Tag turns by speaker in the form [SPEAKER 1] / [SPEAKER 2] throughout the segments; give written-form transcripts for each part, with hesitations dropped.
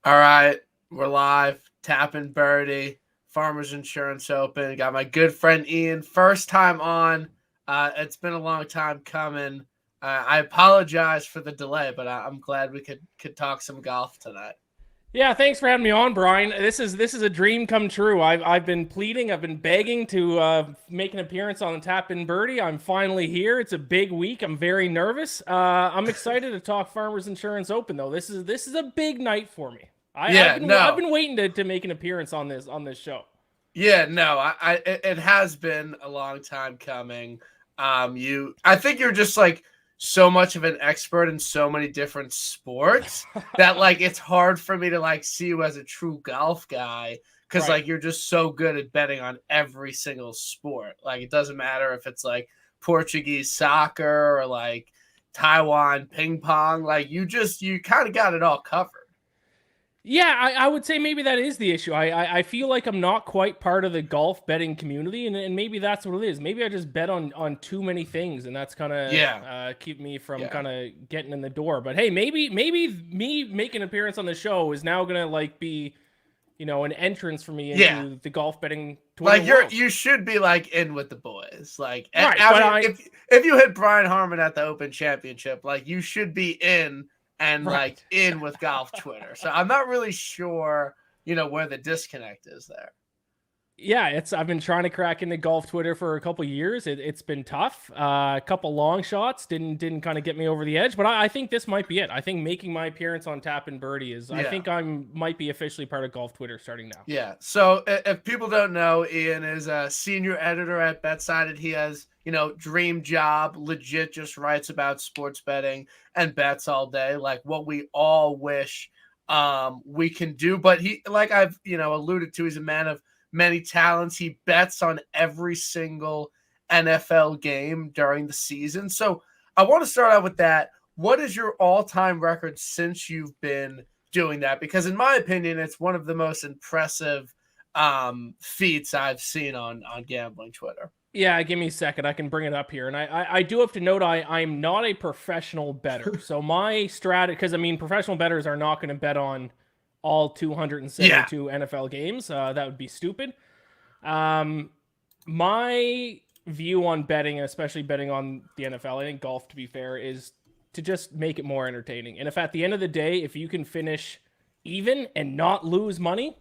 [SPEAKER 1] All right, we're live. Tapping Birdie, Farmers Insurance Open. Got my good friend Ian, first time on. It's been a long time coming. I apologize for the delay, but I'm glad we could talk some golf tonight.
[SPEAKER 2] Yeah, thanks for having me on, Brian. This is a dream come true. I've been pleading, I've been begging to make an appearance on the Tap In Birdie. I'm finally here. It's a big week. I'm very nervous. I'm excited to talk Farmers Insurance Open though. This is a big night for me. I've
[SPEAKER 1] Yeah,
[SPEAKER 2] been I've
[SPEAKER 1] no,
[SPEAKER 2] been waiting to make an appearance on this show.
[SPEAKER 1] yeah, no. It has been a long time coming. I think you're just like so much of an expert in so many different sports that like it's hard for me to like see you as a true golf guy because
[SPEAKER 2] Right.
[SPEAKER 1] like you're just so good at betting on every single sport. Like it doesn't matter if it's like Portuguese soccer or like Taiwan ping pong. Like you kind of got it all covered.
[SPEAKER 2] Yeah, I would say maybe that is the issue. I feel like I'm not quite part of the golf betting community, and maybe that's what it is. Maybe I just bet on too many things, and that's kind of
[SPEAKER 1] Yeah,
[SPEAKER 2] keep me from
[SPEAKER 1] yeah,
[SPEAKER 2] kind of getting in the door. But hey, maybe me making an appearance on the show is now gonna like be an entrance for me
[SPEAKER 1] yeah.
[SPEAKER 2] into the golf betting Twitter
[SPEAKER 1] Like
[SPEAKER 2] world.
[SPEAKER 1] you should be like in with the boys. Like
[SPEAKER 2] Right,
[SPEAKER 1] I
[SPEAKER 2] but
[SPEAKER 1] mean,
[SPEAKER 2] I
[SPEAKER 1] if you hit Brian Harmon at the Open Championship, like you should be in and like
[SPEAKER 2] right.
[SPEAKER 1] in with golf Twitter. So I'm not really sure, where the disconnect is there.
[SPEAKER 2] Yeah, it's I've been trying to crack into golf Twitter for a couple years. It's been tough. A couple long shots didn't kind of get me over the edge, but I think this might be it. I think making my appearance on Tap and Birdie is. I
[SPEAKER 1] Yeah.
[SPEAKER 2] think I'm might be officially part of golf Twitter starting now.
[SPEAKER 1] Yeah. So if people don't know, Ian is a senior editor at BetSided. He has, dream job, legit just writes about sports betting and bets all day, like what we all wish we can do. But he, like I've, alluded to, he's a man of many talents. He bets on every single NFL game during the season. So I want to start out with that. What is your all-time record since you've been doing that? Because in my opinion, it's one of the most impressive feats I've seen on gambling Twitter.
[SPEAKER 2] Yeah, give me a second. I can bring it up here, and I do have to note I'm not a professional better, so my strategy because I mean professional bettors are not going to bet on all
[SPEAKER 1] Yeah.
[SPEAKER 2] 272 NFL games. That would be stupid. Um, my view on betting, especially betting on the NFL, I think golf, to be fair, is to just make it more entertaining. And if at the end of the day, if you can finish even and not lose money,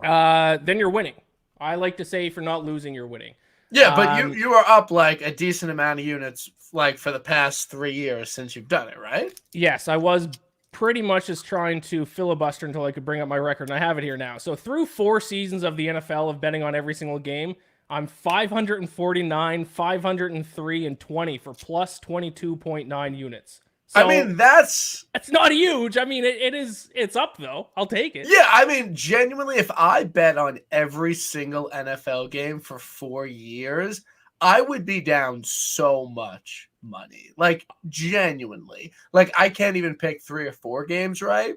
[SPEAKER 2] then you're winning. I like to say for not losing, you're winning.
[SPEAKER 1] Yeah, but you
[SPEAKER 2] Um,
[SPEAKER 1] you are up like a decent amount of units like for the past 3 years since you've done it, right?
[SPEAKER 2] yes, I was pretty much just trying to filibuster until I could bring up my record, and I have it here now. So through 4 seasons of the NFL of betting on every single game, I'm 549, 503, and 20 for plus 22.9 units.
[SPEAKER 1] I
[SPEAKER 2] So
[SPEAKER 1] mean, that's
[SPEAKER 2] that's not huge. I mean, it is. It's up though. I'll take it.
[SPEAKER 1] yeah, I mean, genuinely, if I bet on every single NFL game for 4 years, I would be down so much money. Like, genuinely. Like, I can't even pick 3 or 4 games, right?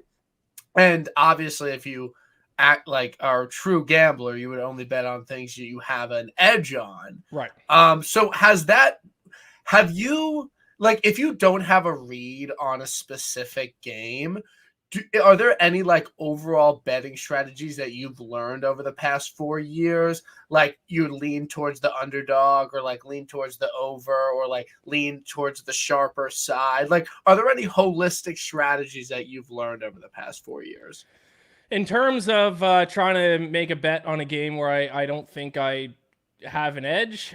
[SPEAKER 1] And obviously, if you act like are a true gambler, you would only bet on things you have an edge on.
[SPEAKER 2] Right.
[SPEAKER 1] So have you like if you don't have a read on a specific game, are there any like overall betting strategies that you've learned over the past 4 years? Like you lean towards the underdog or like lean towards the over or like lean towards the sharper side? Like, are there any holistic strategies that you've learned over the past 4 years?
[SPEAKER 2] In terms of trying to make a bet on a game where I don't think I have an edge,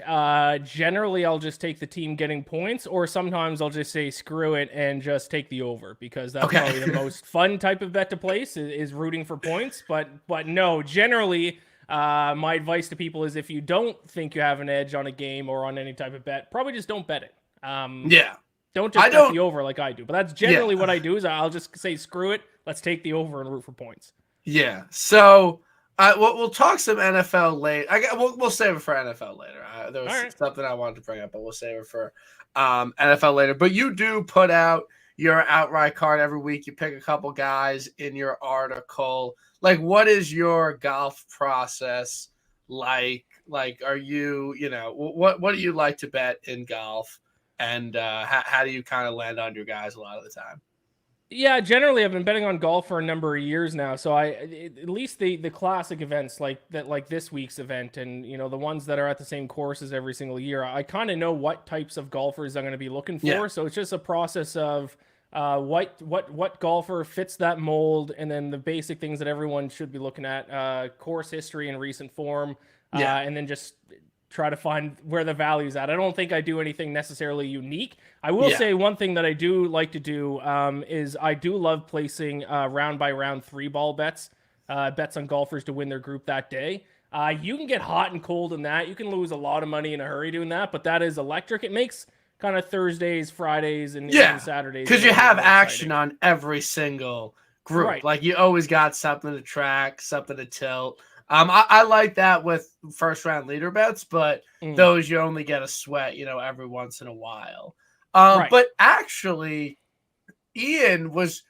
[SPEAKER 2] generally I'll just take the team getting points, or sometimes I'll just say screw it and just take the over because that's
[SPEAKER 1] Okay.
[SPEAKER 2] probably the most fun type of bet to place is rooting for points. But no, generally, my advice to people is if you don't think you have an edge on a game or on any type of bet, probably just don't bet it.
[SPEAKER 1] Yeah.
[SPEAKER 2] Don't
[SPEAKER 1] I
[SPEAKER 2] just bet
[SPEAKER 1] don't
[SPEAKER 2] the over like I do. But that's
[SPEAKER 1] yeah.
[SPEAKER 2] generally what I do is I'll just say screw it, let's take the over and root for points.
[SPEAKER 1] Yeah. So we'll talk some NFL later. We'll save it for NFL later. There
[SPEAKER 2] All
[SPEAKER 1] was
[SPEAKER 2] right.
[SPEAKER 1] something I wanted to bring up, but we'll save it for NFL later. But you do put out your outright card every week. You pick a couple guys in your article. Like, what is your golf process like? Like, are you, what do you like to bet in golf? And how do you kind of land on your guys a lot of the time?
[SPEAKER 2] Yeah, generally I've been betting on golf for a number of years now. So at least the classic events like that, like this week's event, and the ones that are at the same courses every single year, I kind of know what types of golfers I'm going to be looking
[SPEAKER 1] Yeah,
[SPEAKER 2] for. So it's just a process of what golfer fits that mold, and then the basic things that everyone should be looking at: course history and recent form,
[SPEAKER 1] yeah,
[SPEAKER 2] and then just try to find where the value's at. I don't think I do anything necessarily unique. I will
[SPEAKER 1] yeah,
[SPEAKER 2] say one thing that I do like to do is I do love placing round by round 3-ball bets, bets on golfers to win their group that day. You can get hot and cold in that. You can lose a lot of money in a hurry doing that, but that is electric. It makes kind of Thursdays, Fridays, and even
[SPEAKER 1] yeah.
[SPEAKER 2] Saturdays a
[SPEAKER 1] Because you
[SPEAKER 2] little bit
[SPEAKER 1] have
[SPEAKER 2] more
[SPEAKER 1] action
[SPEAKER 2] exciting.
[SPEAKER 1] on every single group.
[SPEAKER 2] Right.
[SPEAKER 1] Like you always got something to track, something to tilt. I like that with first round leader bets, but
[SPEAKER 2] Mm,
[SPEAKER 1] those you only get a sweat, every once in a while.
[SPEAKER 2] right.
[SPEAKER 1] But actually, Ian was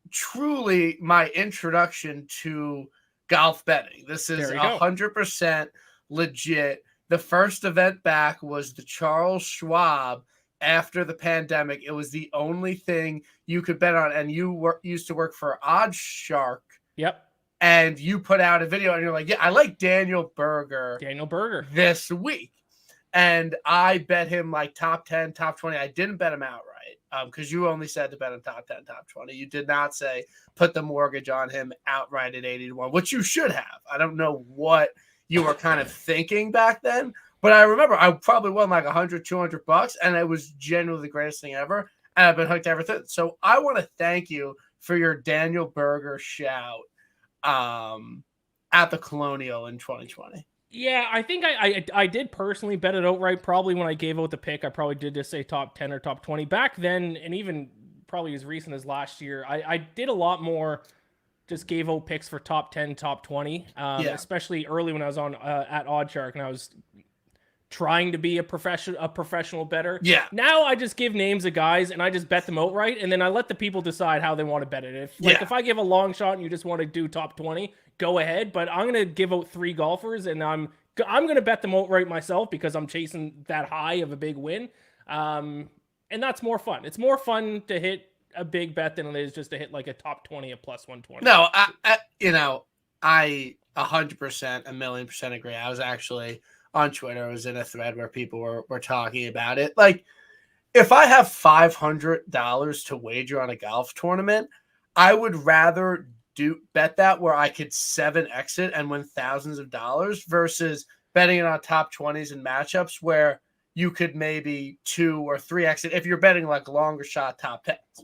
[SPEAKER 1] truly my introduction to golf betting. This is
[SPEAKER 2] There you go.
[SPEAKER 1] 100% legit. The first event back was the Charles Schwab after the pandemic. It was the only thing you could bet on. And used to work for Odd Shark,
[SPEAKER 2] Yep.
[SPEAKER 1] and you put out a video and you're like, yeah, I like Daniel Berger
[SPEAKER 2] Daniel Berger.
[SPEAKER 1] this week. And I bet him like top 10, top 20. I didn't bet him outright because you only said to bet him top 10, top 20. You did not say put the mortgage on him outright at 80 to 1, which you should have. I don't know what you were kind of thinking back then, but I remember I probably won like 100, $200, and it was genuinely the greatest thing ever. And I've been hooked ever since. So I want to thank you for your Daniel Berger shout um, at the Colonial in 2020.
[SPEAKER 2] Yeah, I think I did personally bet it outright. Probably when I gave out the pick, I probably did just say top 10 or top 20. Back then, and even probably as recent as last year, I did a lot more. Just gave out picks for top 10, top 20,
[SPEAKER 1] Yeah.
[SPEAKER 2] especially early when I was on at Odd Shark and I was trying to be a professional bettor.
[SPEAKER 1] Yeah.
[SPEAKER 2] Now I just give names of guys and I just bet them outright, and then I let the people decide how they want to bet it. If I give a long shot and you just want to do top 20, go ahead. But I'm gonna give out 3 golfers, and I'm gonna bet them outright myself because I'm chasing that high of a big win. And that's more fun. It's more fun to hit a big bet than it is just to hit like a top 20, a plus 120.
[SPEAKER 1] No, I 100%, a million percent agree. I was actually on Twitter. I was in a thread where people were talking about it. Like, if I have $500 to wager on a golf tournament, I would rather bet that where I could 7x it and win thousands of dollars versus betting it on top 20s and matchups where you could maybe 2 or 3x it if you're betting like longer shot top 10s.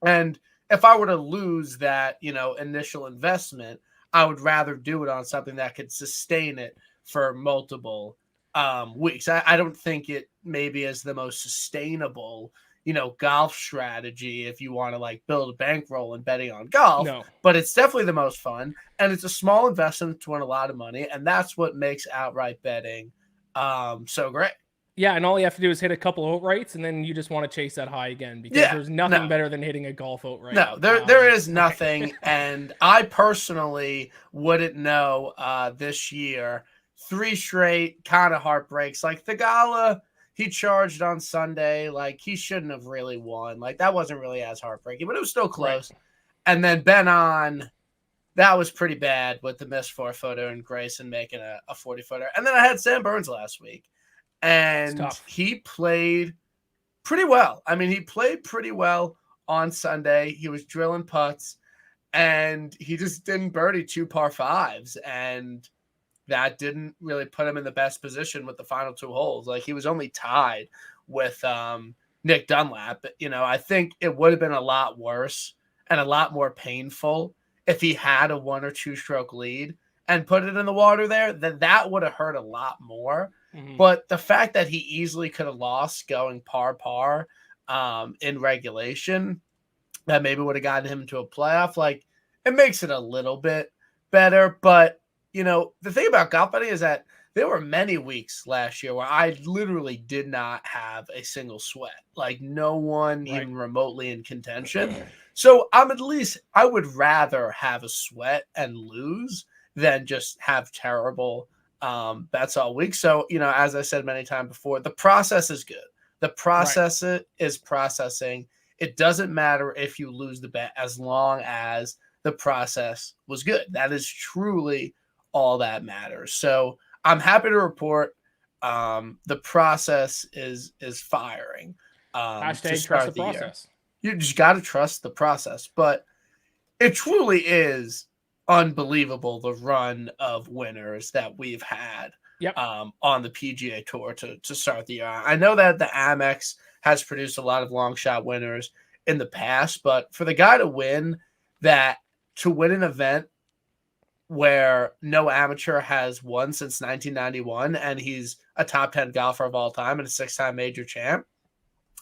[SPEAKER 1] And if I were to lose that, initial investment, I would rather do it on something that could sustain it for multiple weeks. I don't think it maybe is the most sustainable, golf strategy if you want to like build a bankroll and betting on golf,
[SPEAKER 2] No.
[SPEAKER 1] but it's definitely the most fun, and it's a small investment to win a lot of money, and that's what makes outright betting so great.
[SPEAKER 2] Yeah, and all you have to do is hit a couple outrights, and then you just want to chase that high again because
[SPEAKER 1] Yeah,
[SPEAKER 2] there's nothing
[SPEAKER 1] no.
[SPEAKER 2] better than hitting a golf outright.
[SPEAKER 1] No, there is
[SPEAKER 2] Right.
[SPEAKER 1] nothing, and I personally wouldn't know this year. 3 straight kind of heartbreaks. Like the Gala, he charged on Sunday. Like he shouldn't have really won. Like that wasn't really as heartbreaking, but it was still
[SPEAKER 2] Right.
[SPEAKER 1] close. And then Ben on, that was pretty bad with the missed 4-footer and Grayson making a 40-footer. And then I had Sam Burns last week,
[SPEAKER 2] It's
[SPEAKER 1] and
[SPEAKER 2] tough.
[SPEAKER 1] he played pretty well. I mean, he played pretty well on Sunday. He was drilling putts, and he just didn't birdie 2 par 5s, and that didn't really put him in the best position with the final 2 holes. Like he was only tied with Nick Dunlap. I think it would have been a lot worse and a lot more painful if he had a 1 or 2 stroke lead and put it in the water there. Then that would have hurt a lot more.
[SPEAKER 2] Mhm.
[SPEAKER 1] But the fact that he easily could have lost going par in regulation, that maybe would have gotten him into a playoff, like it makes it a little bit better. But the thing about golf betting is that there were many weeks last year where I literally did not have a single sweat, like no one
[SPEAKER 2] Right.
[SPEAKER 1] even remotely in contention. So I would rather have a sweat and lose than just have terrible bets all week. So, as I said many times before, the process is good. The
[SPEAKER 2] Right.
[SPEAKER 1] process is processing. It doesn't matter if you lose the bet as long as the process was good. That is truly all that matters. So I'm happy to report the process is firing to
[SPEAKER 2] Hashtag trust the
[SPEAKER 1] start the year.
[SPEAKER 2] process.
[SPEAKER 1] You just got to trust the process. But it truly is unbelievable the run of winners that we've had
[SPEAKER 2] Yep.
[SPEAKER 1] on the PGA Tour to start the year. I know that the Amex has produced a lot of long shot winners in the past, but for the guy to win an event where no amateur has won since 1991, and he's a top 10 golfer of all time and a 6-time major champ.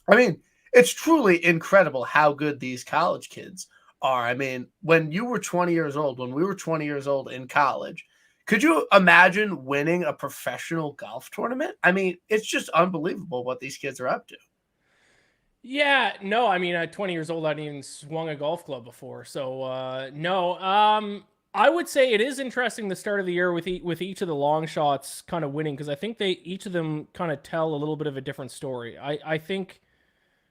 [SPEAKER 1] I mean, it's truly incredible how good these college kids are. I mean, when we were 20 years old in college, could you imagine winning a professional golf tournament? I mean, it's just unbelievable what these kids are up to.
[SPEAKER 2] Yeah, no, I mean, at 20 years old, I hadn't even swung a golf club before. So, no. I would say it is interesting the start of the year with each of the long shots kind of winning, because I think each of them kind of tell a little bit of a different story. I think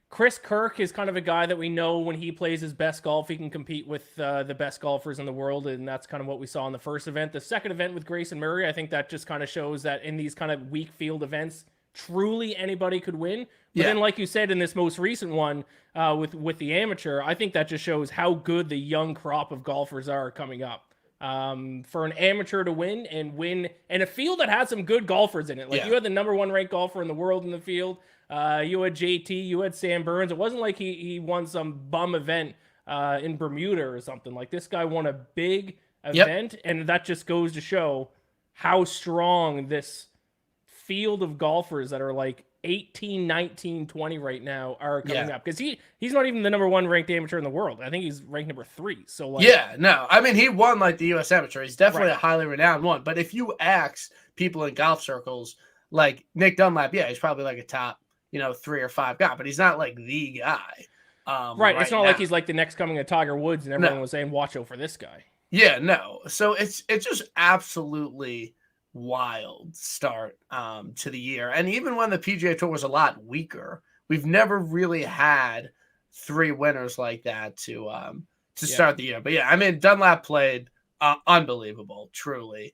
[SPEAKER 2] Chris Kirk is kind of a guy that we know when he plays his best golf, he can compete with the best golfers in the world, and that's kind of what we saw in the first event. The second event with Grayson Murray, I think that just kind of shows that in these kind of weak field events, truly anybody could win. But then, like you said, in this most recent one with the amateur, I think that just shows how good the young crop of golfers are coming up. For an amateur to win in a field that has some good golfers in it. Like you had the number 1 ranked golfer in the world in the field. You had JT, you had Sam Burns. It wasn't like he won some bum event in Bermuda or something. Like, this guy won a big event, and that just goes to show how strong this field of golfers that are like 18, 19, 20 right now are coming up. Because he's not even the number 1 ranked amateur in the world. I think he's ranked number 3. So, like,
[SPEAKER 1] I mean, he won like the U.S. Amateur. He's definitely a highly renowned one. But if you ask people in golf circles, like Nick Dunlap, he's probably like a top 3 or 5 guy, but he's not like the guy.
[SPEAKER 2] Right. It's not like he's like the next coming of Tiger Woods, and everyone was saying, watch out for this guy.
[SPEAKER 1] Yeah, no. So it's just absolutely wild start to the year. And even when the PGA Tour was a lot weaker, we've never really had 3 winners like that to start the year. But I mean, Dunlap played unbelievable, truly.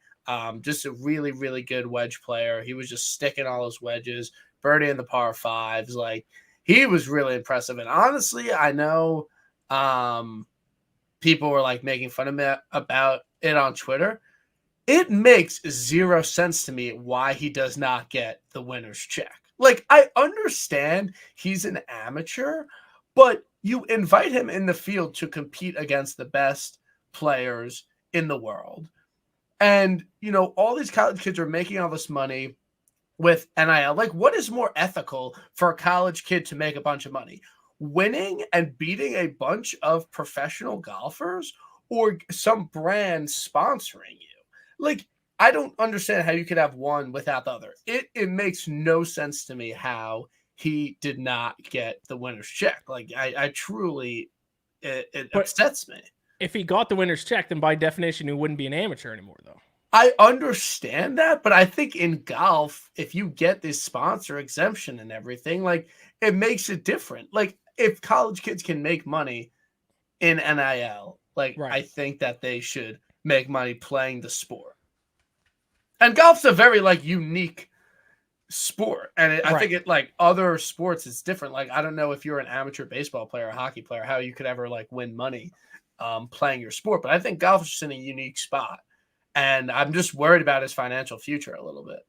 [SPEAKER 1] Just a really, really good wedge player. He was just sticking all his wedges, birdie in the par 5s. Like, he was really impressive. And honestly, I know people were like making fun of me about it on Twitter. It makes 0 sense to me why he does not get the winner's check. Like, I understand he's an amateur, but you invite him in the field to compete against the best players in the world. And, all these college kids are making all this money with NIL. Like, what is more ethical for a college kid to make a bunch of money? Winning and beating a bunch of professional golfers, or some brand sponsoring you? Like, I don't understand how you could have one without the other. It makes no sense to me how he did not get the winner's check. Like, I truly, it upsets me.
[SPEAKER 2] If he got the winner's check, then by definition, he wouldn't be an amateur anymore, though.
[SPEAKER 1] I understand that, but I think in golf, if you get this sponsor exemption and everything, like, it makes it different. Like, if college kids can make money in NIL, like, I think that they should make money playing the sport. And golf's a very, like, unique sport. And I think like other sports, it's different. Like, I don't know if you're an amateur baseball player or hockey player, how you could ever like win money playing your sport. But I think golf is just in a unique spot. And I'm just worried about his financial future a little bit.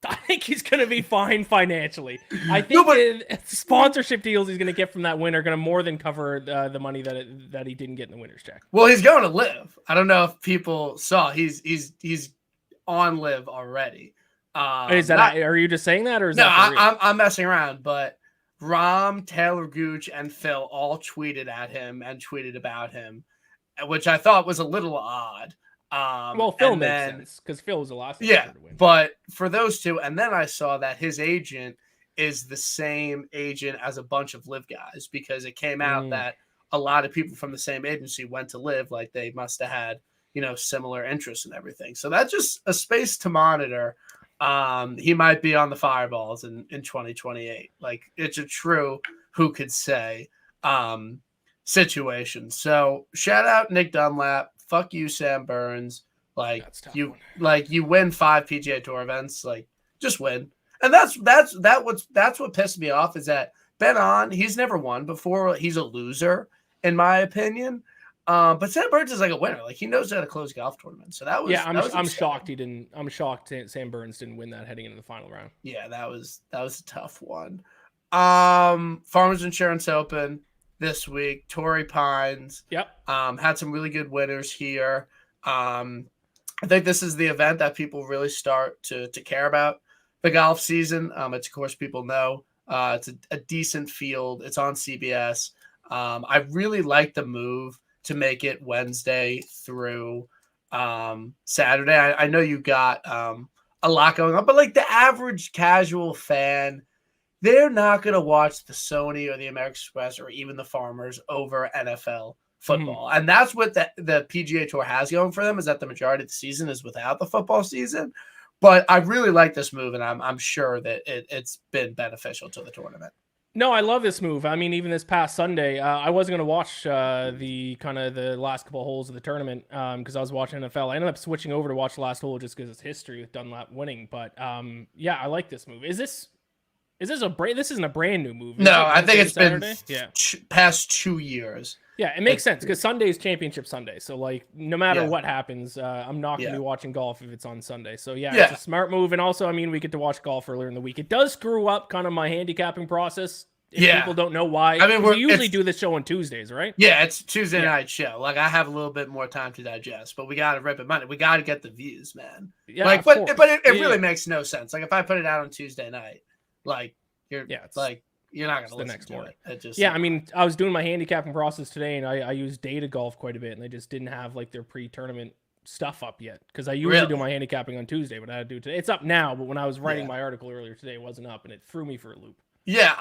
[SPEAKER 2] I think he's going to be fine financially. I think the sponsorship deals he's going to get from that win are going to more than cover the money that he didn't get in the winner's check.
[SPEAKER 1] Well, he's going to Live. I don't know if people saw he's on Live already.
[SPEAKER 2] Is that are you just saying that, or is that
[SPEAKER 1] I'm messing around? But Rahm, Taylor Gooch, and Phil all tweeted at him and tweeted about him, which I thought was a little odd.
[SPEAKER 2] Well, Phil makes sense because Phil was the last one to win.
[SPEAKER 1] But for those two, and then I saw that his agent is the same agent as a bunch of Live guys, because it came out that a lot of people from the same agency went to Live. Like, they must have had, similar interests and everything. So that's just a space to monitor. He might be on the fireballs in 2028. Like, it's a true, who could say? um, situation. So shout out Nick Dunlap. Fuck you, Sam Burns.
[SPEAKER 2] That's a tough one.
[SPEAKER 1] You win 5 PGA Tour events. Like, just win. And that's what pissed me off is that Ben On, he's never won before. He's a loser, in my opinion. But Sam Burns is like a winner. Like, he knows how to close golf tournaments. So
[SPEAKER 2] I'm shocked he didn't. I'm shocked Sam Burns didn't win that heading into the final round.
[SPEAKER 1] Yeah, that was a tough one. Farmers Insurance Open this week. Torrey Pines.
[SPEAKER 2] Yep.
[SPEAKER 1] Had some really good winners here. I think this is the event that people really start to care about the golf season. It's, of course, people know it's a decent field. It's on CBS. I really like the move to make it Wednesday through Saturday. I know you got a lot going on, but like the average casual fan, they're not going to watch the Sony or the American Express or even the Farmers over NFL football. And that's what the PGA Tour has going for them, is that the majority of the season is without the football season. But I really like this move, and I'm sure that it's been beneficial to the tournament.
[SPEAKER 2] No, I love this move. I mean, even this past Sunday, I wasn't going to watch the last couple of holes of the tournament because I was watching NFL. I ended up switching over to watch the last hole just because it's history with Dunlap winning. But yeah, I like this move. This isn't a brand new move?
[SPEAKER 1] No, I think it's
[SPEAKER 2] Saturday?
[SPEAKER 1] been past 2 years.
[SPEAKER 2] Yeah, it makes sense because Sunday is Championship Sunday. So, like, no matter what happens, I'm not going to be watching golf if it's on Sunday. So, yeah, it's a smart move. And also, I mean, we get to watch golf earlier in the week. It does screw up kind of my handicapping process if people don't know why. I mean, we usually do this show on Tuesdays, right?
[SPEAKER 1] Yeah, it's Tuesday night show. Like, I have a little bit more time to digest, but we got to rip it Monday. We got to get the views, man. Yeah, like, but it really makes no sense. Like, if I put it out on Tuesday night, like, you're not going to listen
[SPEAKER 2] next morning.
[SPEAKER 1] It just,
[SPEAKER 2] I mean, I was doing my handicapping process today, and I used Data Golf quite a bit, and they just didn't have like their pre-tournament stuff up yet because I usually do my handicapping on Tuesday, but I had to do it today. It's up now, but when I was writing my article earlier today, it wasn't up, and it threw me for a loop.
[SPEAKER 1] Yeah,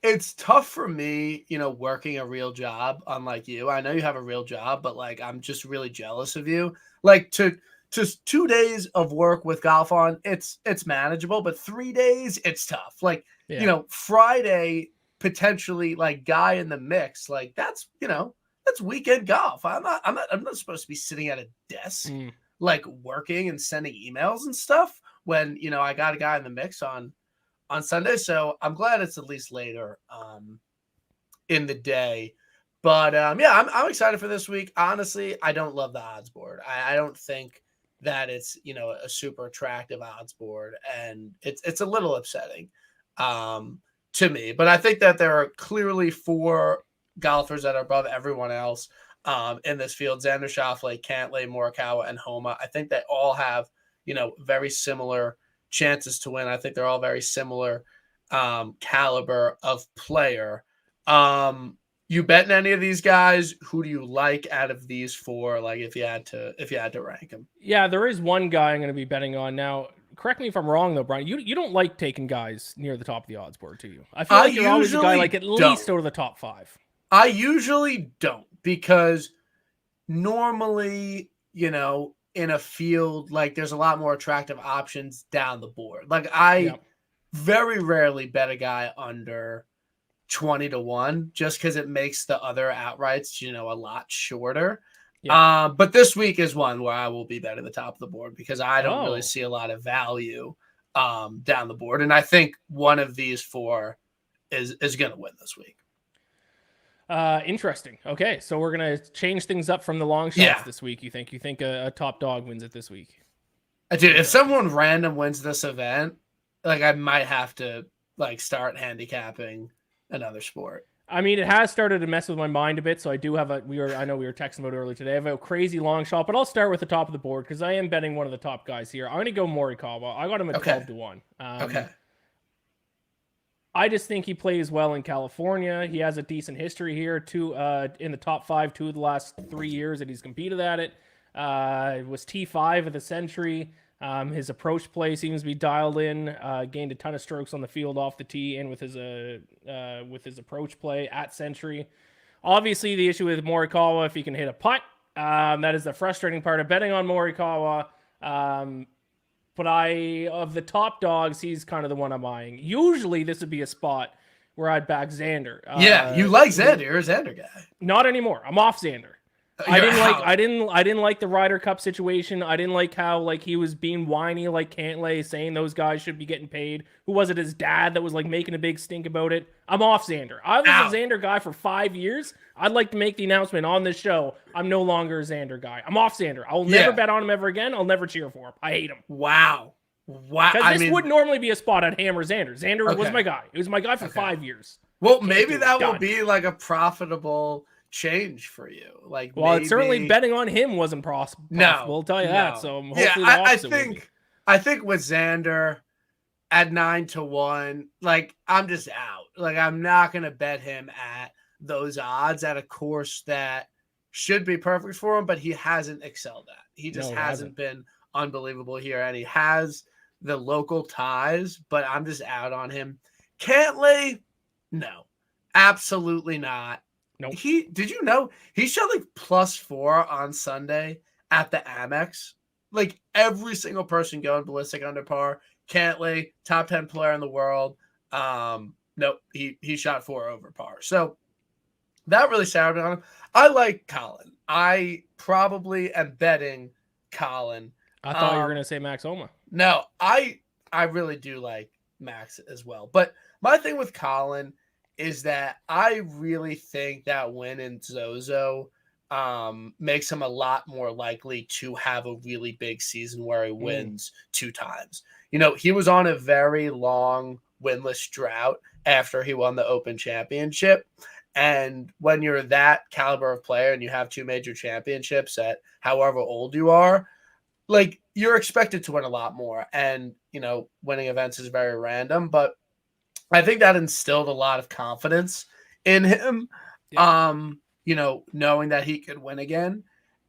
[SPEAKER 1] it's tough for me, working a real job, unlike you. I know you have a real job, but like I'm just really jealous of you. Like to 2 days of work with golf on, it's manageable, but 3 days, it's tough. Like, Friday potentially like guy in the mix, like that's weekend golf. I'm not supposed to be sitting at a desk like working and sending emails and stuff when I got a guy in the mix on Sunday. So I'm glad it's at least later in the day. But I'm excited for this week. Honestly, I don't love the odds board. I don't think that it's a super attractive odds board, and it's a little upsetting to me. But I think that there are clearly 4 golfers that are above everyone else in this field: Xander Schauffele, Cantlay, Morikawa, and Homa. I think they all have very similar chances to win. I think they're all very similar caliber of player. You betting any of these guys? Who do you like out of these 4? Like if you had to rank them?
[SPEAKER 2] Yeah, there is one guy I'm going to be betting on now. Correct me if I'm wrong though, Brian. You don't like taking guys near the top of the odds board, do you? I feel like you're always a guy like at least over the top 5.
[SPEAKER 1] I usually don't, because normally, in a field, like there's a lot more attractive options down the board. Like I very rarely bet a guy under 20-1 just because it makes the other outrights, a lot shorter. But this week is one where I will be betting the top of the board because I don't really see a lot of value down the board. And I think one of these 4 is going to win this week.
[SPEAKER 2] Interesting. Okay, so we're gonna change things up from the long shots this week. You think a top dog wins it this week?
[SPEAKER 1] Dude, if someone random wins this event, like I might have to like start handicapping another sport.
[SPEAKER 2] I mean, it has started to mess with my mind a bit, so I do have I know we were texting about it earlier today. I have a crazy long shot, but I'll start with the top of the board because I am betting one of the top guys here. I'm gonna go Morikawa. I got him at 12-1.
[SPEAKER 1] Okay.
[SPEAKER 2] I just think he plays well in California. He has a decent history here. In the top 5, 2 of the last 3 years that he's competed at it. It was T5 of the Century. His approach play seems to be dialed in. Gained a ton of strokes on the field off the tee and with his approach play at Century. Obviously, the issue with Morikawa, if he can hit a putt, that is the frustrating part of betting on Morikawa. But of the top dogs, he's kind of the one I'm eyeing. Usually, this would be a spot where I'd back Xander.
[SPEAKER 1] Yeah, you like Xander. You're a Xander guy.
[SPEAKER 2] Not anymore. I'm off Xander. I
[SPEAKER 1] You're
[SPEAKER 2] didn't like
[SPEAKER 1] out.
[SPEAKER 2] I didn't like the Ryder Cup situation. I didn't like how like he was being whiny like Cantlay, saying those guys should be getting paid. Who was it? His dad that was like making a big stink about it. I'm off Xander. I was
[SPEAKER 1] Out.
[SPEAKER 2] a Xander guy for 5 years. I'd like to make the announcement on this show. I'm no longer a Xander guy. I'm off Xander. I will never bet on him ever again. I'll never cheer for him. I hate him.
[SPEAKER 1] Wow.
[SPEAKER 2] Because this would normally be a spot I'd hammer Xander. Xander was my guy. He was my guy for 5 years.
[SPEAKER 1] Well, maybe that will be like a profitable change for you. Like,
[SPEAKER 2] well, it's certainly betting on him wasn't profitable. I'll tell you that. So hopefully
[SPEAKER 1] I think with Xander at 9-1, like I'm just out. Like I'm not gonna bet him at those odds at a course that should be perfect for him, but he hasn't excelled at. He just hasn't been unbelievable here, and he has the local ties, but I'm just out on him. Cantlay, no, absolutely not.
[SPEAKER 2] Nope.
[SPEAKER 1] Did you know he shot like +4 on Sunday at the Amex? Like every single person going ballistic under par. Cantlay, top 10 player in the world. Nope, he shot 4 over par. So that really soured me on him. I like Colin. I probably am betting Colin.
[SPEAKER 2] I thought you were gonna say Max Homa.
[SPEAKER 1] No, I really do like Max as well. But my thing with Colin is that I really think that win in Zozo makes him a lot more likely to have a really big season where he wins 2 times. You know, he was on a very long winless drought after he won the Open Championship. And when you're that caliber of player and you have 2 major championships at however old you are, like you're expected to win a lot more. And, you know, winning events is very random, but I think that instilled a lot of confidence in him. Yeah. You know, knowing that he could win again.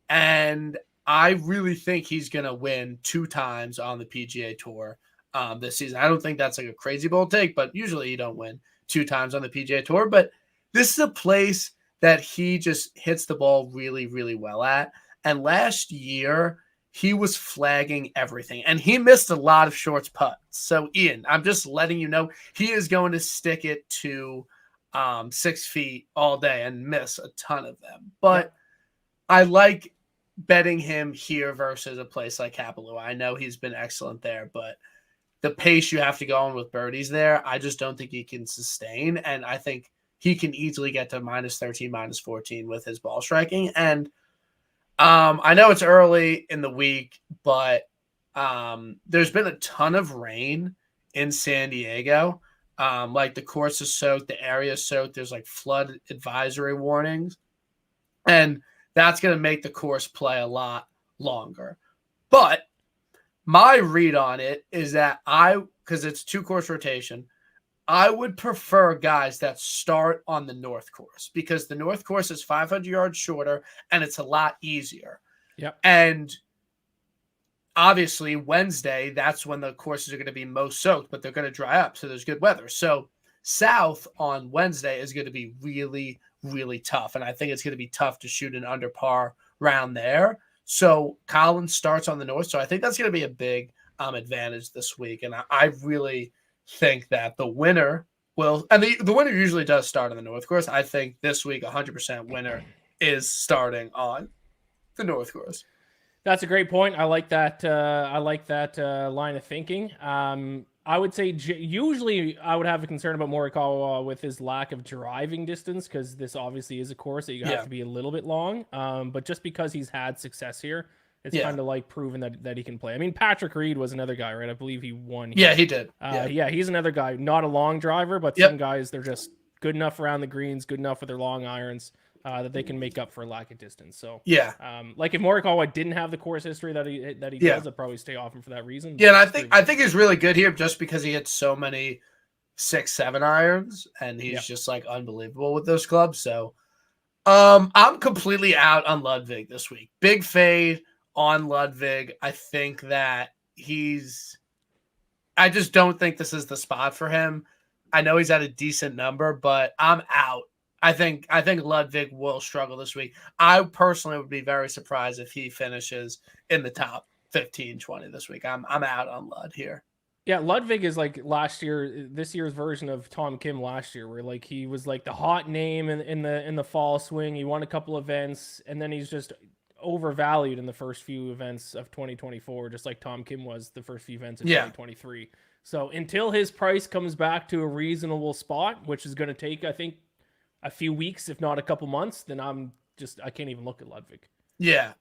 [SPEAKER 1] And I really think he's going to win 2 times on the PGA Tour this season. I don't think that's like a crazy bold take, but usually you don't win 2 times on the PGA Tour. But this is a place that he just hits the ball really, really well at. And last year, he was flagging everything, and he missed a lot of short putts. So, Ian, I'm just letting you know he is going to stick it to 6 feet all day and miss a ton of them. But I like betting him here versus a place like Kapalua. I know he's been excellent there, but the pace you have to go on with birdies there, I just don't think he can sustain. And I think he can easily get to -13, -14 with his ball striking. And I know it's early in the week, but there's been a ton of rain in San Diego. Like the course is soaked, the area is soaked. There's like flood advisory warnings. And that's going to make the course play a lot longer. But my read on it is that because it's 2 course rotation, I would prefer guys that start on the North Course because the North Course is 500 yards shorter and it's a lot easier.
[SPEAKER 2] Yep.
[SPEAKER 1] And obviously Wednesday, that's when the courses are going to be most soaked, but they're going to dry up. So there's good weather. So South on Wednesday is going to be really, really tough. And I think it's going to be tough to shoot an under par round there. So Collins starts on the North. So I think that's going to be a big advantage this week. And I really think that the winner will, and the winner usually does start on the North Course. I think this week 100% winner is starting on the North Course.
[SPEAKER 2] That's a great point. I like that. Line of thinking. I would say usually I would have a concern about Morikawa with his lack of driving distance because this obviously is a course that you have to be a little bit long. But just because he's had success here, it's kind of like proven that he can play. I mean, Patrick Reed was another guy, right? I believe he won.
[SPEAKER 1] Yeah, he did.
[SPEAKER 2] He's another guy. Not a long driver, but some guys, they're just good enough around the greens, good enough with their long irons that they can make up for lack of distance. So like if Morikawa didn't have the course history that he does, I'd probably stay off him for that reason.
[SPEAKER 1] Yeah, and I think he's really good here just because he hits so many 6-7 irons, and he's just like unbelievable with those clubs. So I'm completely out on Ludwig this week. Big fade on Ludwig. I think that I just don't think this is the spot for him. I know he's at a decent number, but I'm out. I think Ludwig will struggle this week. I personally would be very surprised if he finishes in the top 15, 20 this week. I'm out on Lud here.
[SPEAKER 2] Yeah, Ludwig is like this year's version of Tom Kim last year, where like he was like the hot name in the fall swing. He won a couple events, and then he's just overvalued in the first few events of 2024, just like Tom Kim was the first few events of
[SPEAKER 1] Yeah.
[SPEAKER 2] 2023. So until his price comes back to a reasonable spot, which is going to take, I think, a few weeks, if not a couple months, then I can't even look at Ludwig.
[SPEAKER 1] Yeah.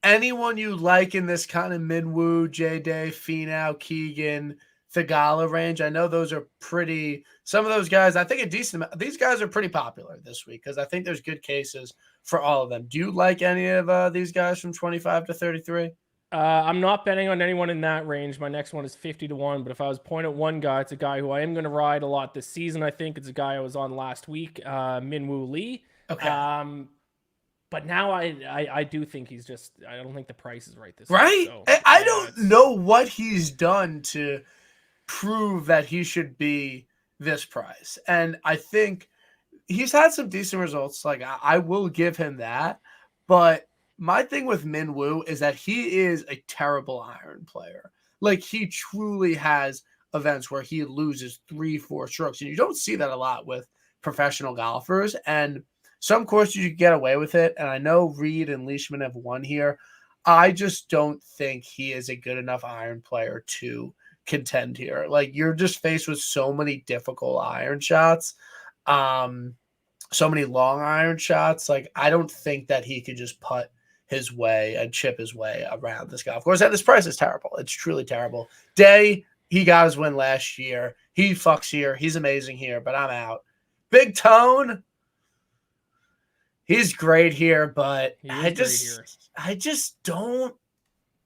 [SPEAKER 1] Anyone you like in this kind of Minwoo, J Day, Finau, Keegan, Thigala range? I know those are pretty. Some of those guys, I think a decent amount. These guys are pretty popular this week because I think there's good cases for all of them. Do you like any of these guys from 25 to 33?
[SPEAKER 2] I'm not betting on anyone in that range. My next one is 50-1. But if I was pointing at one guy, it's a guy who I am going to ride a lot this season. I think it's a guy I was on last week, Minwoo Lee.
[SPEAKER 1] Okay.
[SPEAKER 2] But now I do think I don't think the price is right this week.
[SPEAKER 1] Right?
[SPEAKER 2] So,
[SPEAKER 1] I don't know what he's done to prove that he should be this price. And I think he's had some decent results. Like, I will give him that. But my thing with Minwoo is that he is a terrible iron player. Like, he truly has events where he loses 3-4 strokes. And you don't see that a lot with professional golfers. And some courses you get away with it. And I know Reed and Leishman have won here. I just don't think he is a good enough iron player to contend here. Like, you're just faced with so many difficult iron shots. So many long iron shots. Like, I don't think that he could just putt his way and chip his way around this golf course. And this price is terrible. It's truly terrible. Day, he got his win last year. He fucks here. He's amazing here, but I'm out. Big Tone, he's great here, but I just don't.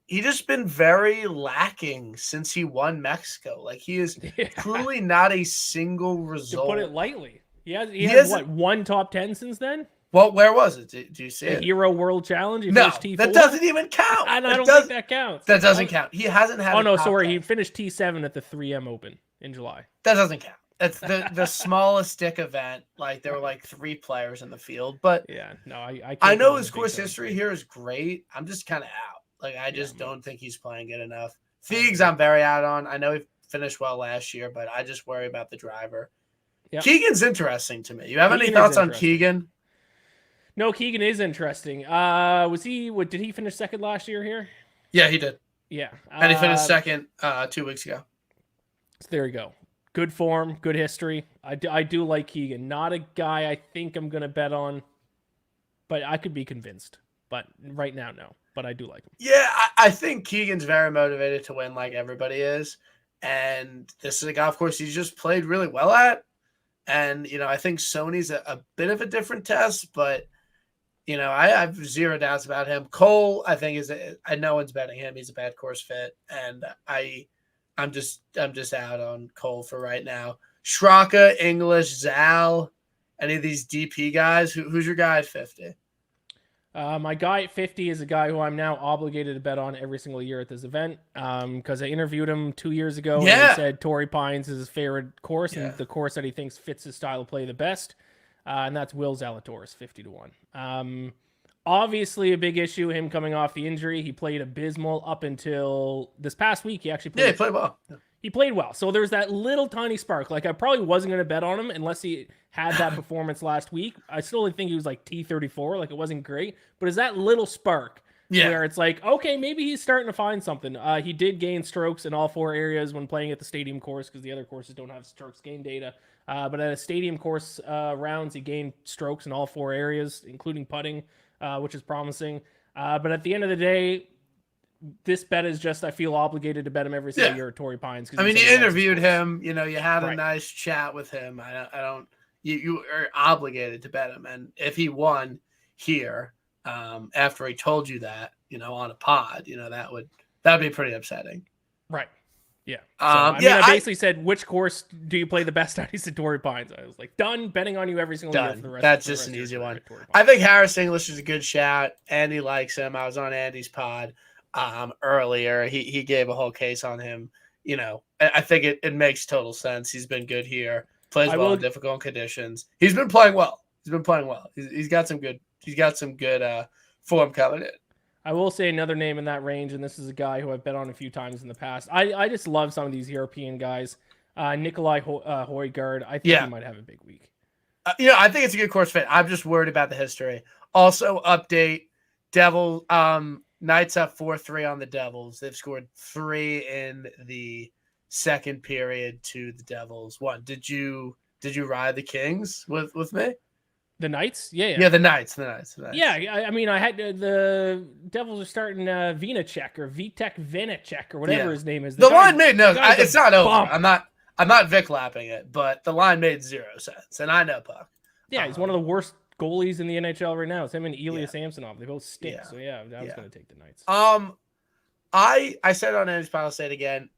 [SPEAKER 1] He just been very lacking since he won Mexico. Like, he is truly not a single result.
[SPEAKER 2] To put it lightly. He has what, one top 10 since then?
[SPEAKER 1] Well, where was it? Do you see it?
[SPEAKER 2] Hero World Challenge?
[SPEAKER 1] No, that doesn't even count.
[SPEAKER 2] I don't think that counts.
[SPEAKER 1] That doesn't count. He hasn't had.
[SPEAKER 2] Oh no, sorry. He finished T7 at the 3M Open in July.
[SPEAKER 1] That doesn't count. It's the smallest stick event. Like, there were like 3 players in the field, but
[SPEAKER 2] yeah, no, I
[SPEAKER 1] I know his course history here is great. I'm just kind of out. Like, I just don't think he's playing good enough. Thiegs, I'm very out on. I know he finished well last year, but I just worry about the driver. Yep. Keegan's interesting to me. You have any thoughts on Keegan?
[SPEAKER 2] No, Keegan is interesting. Did he finish second last year here?
[SPEAKER 1] Yeah, he did.
[SPEAKER 2] Yeah.
[SPEAKER 1] And he finished second 2 weeks ago.
[SPEAKER 2] So there you go. Good form, good history. I do like Keegan. Not a guy I think I'm going to bet on, but I could be convinced. But right now, no. But I do like him.
[SPEAKER 1] Yeah, I think Keegan's very motivated to win like everybody is. And this is a golf course he's just played really well at. And, I think Sony's a bit of a different test, but, I have zero doubts about him. Cole, I think, no one's betting him. He's a bad course fit. And I'm just out on Cole for right now. Straka, English, Zal, any of these DP guys? Who's your guy at 50?
[SPEAKER 2] My guy at 50 is a guy who I'm now obligated to bet on every single year at this event because I interviewed him 2 years ago. And he said Torrey Pines is his favorite course and the course that he thinks fits his style of play the best. And that's Will Zalatoris, 50-1. Obviously, a big issue, him coming off the injury. He played abysmal up until this past week. He actually played.
[SPEAKER 1] Yeah, he played well.
[SPEAKER 2] He played well. So there's that little tiny spark. Like, I probably wasn't going to bet on him unless he had that performance last week. I still think he was like T34. Like, it wasn't great. But it's that little spark where it's like, okay, maybe he's starting to find something. He did gain strokes in all 4 areas when playing at the stadium course because the other courses don't have strokes gain data. But at a stadium course rounds, he gained strokes in all 4 areas, including putting, which is promising. But at the end of the day, this bet is just, I feel obligated to bet him every single year at Torrey Pines.
[SPEAKER 1] I mean, you interviewed him, you had a nice chat with him. You are obligated to bet him. And if he won here, after he told you that, on a pod, that'd be pretty upsetting.
[SPEAKER 2] Right. Yeah. So, I basically said, which course do you play the best at? He said Torrey Pines. I was like, done betting on you every single year for the rest.
[SPEAKER 1] That's just an easy one. I think Harris English is a good shout. Andy likes him. I was on Andy's pod earlier. He gave a whole case on him. I think it makes total sense. He's been good here. Plays well in difficult conditions. He's been playing well. He's got some good form coming in.
[SPEAKER 2] I will say another name in that range, and this is a guy who I've bet on a few times in the past. I just love some of these European guys. Nikolai Højgaard, I think he
[SPEAKER 1] Yeah.
[SPEAKER 2] might have a big week.
[SPEAKER 1] I think it's a good course fit. I'm just worried about the history. Also, update Devil Knights up 4-3 on the Devils. They've scored 3 in the second period to the Devils. What did you ride the Kings with me?
[SPEAKER 2] The Knights? Yeah.
[SPEAKER 1] Yeah, the Knights.
[SPEAKER 2] Yeah, I mean, I had the Devils are starting Vinacek or Vitek Vinacek or whatever his name is.
[SPEAKER 1] The line made it's not over.
[SPEAKER 2] Bum.
[SPEAKER 1] I'm not Vic lapping it, but the line made 0 sense, and I know puck.
[SPEAKER 2] Yeah, he's one of the worst goalies in the NHL right now. It's him and Ilya Samsonov. They both stink. So I was going to take the Knights.
[SPEAKER 1] I said on Andy's Pile, say it again.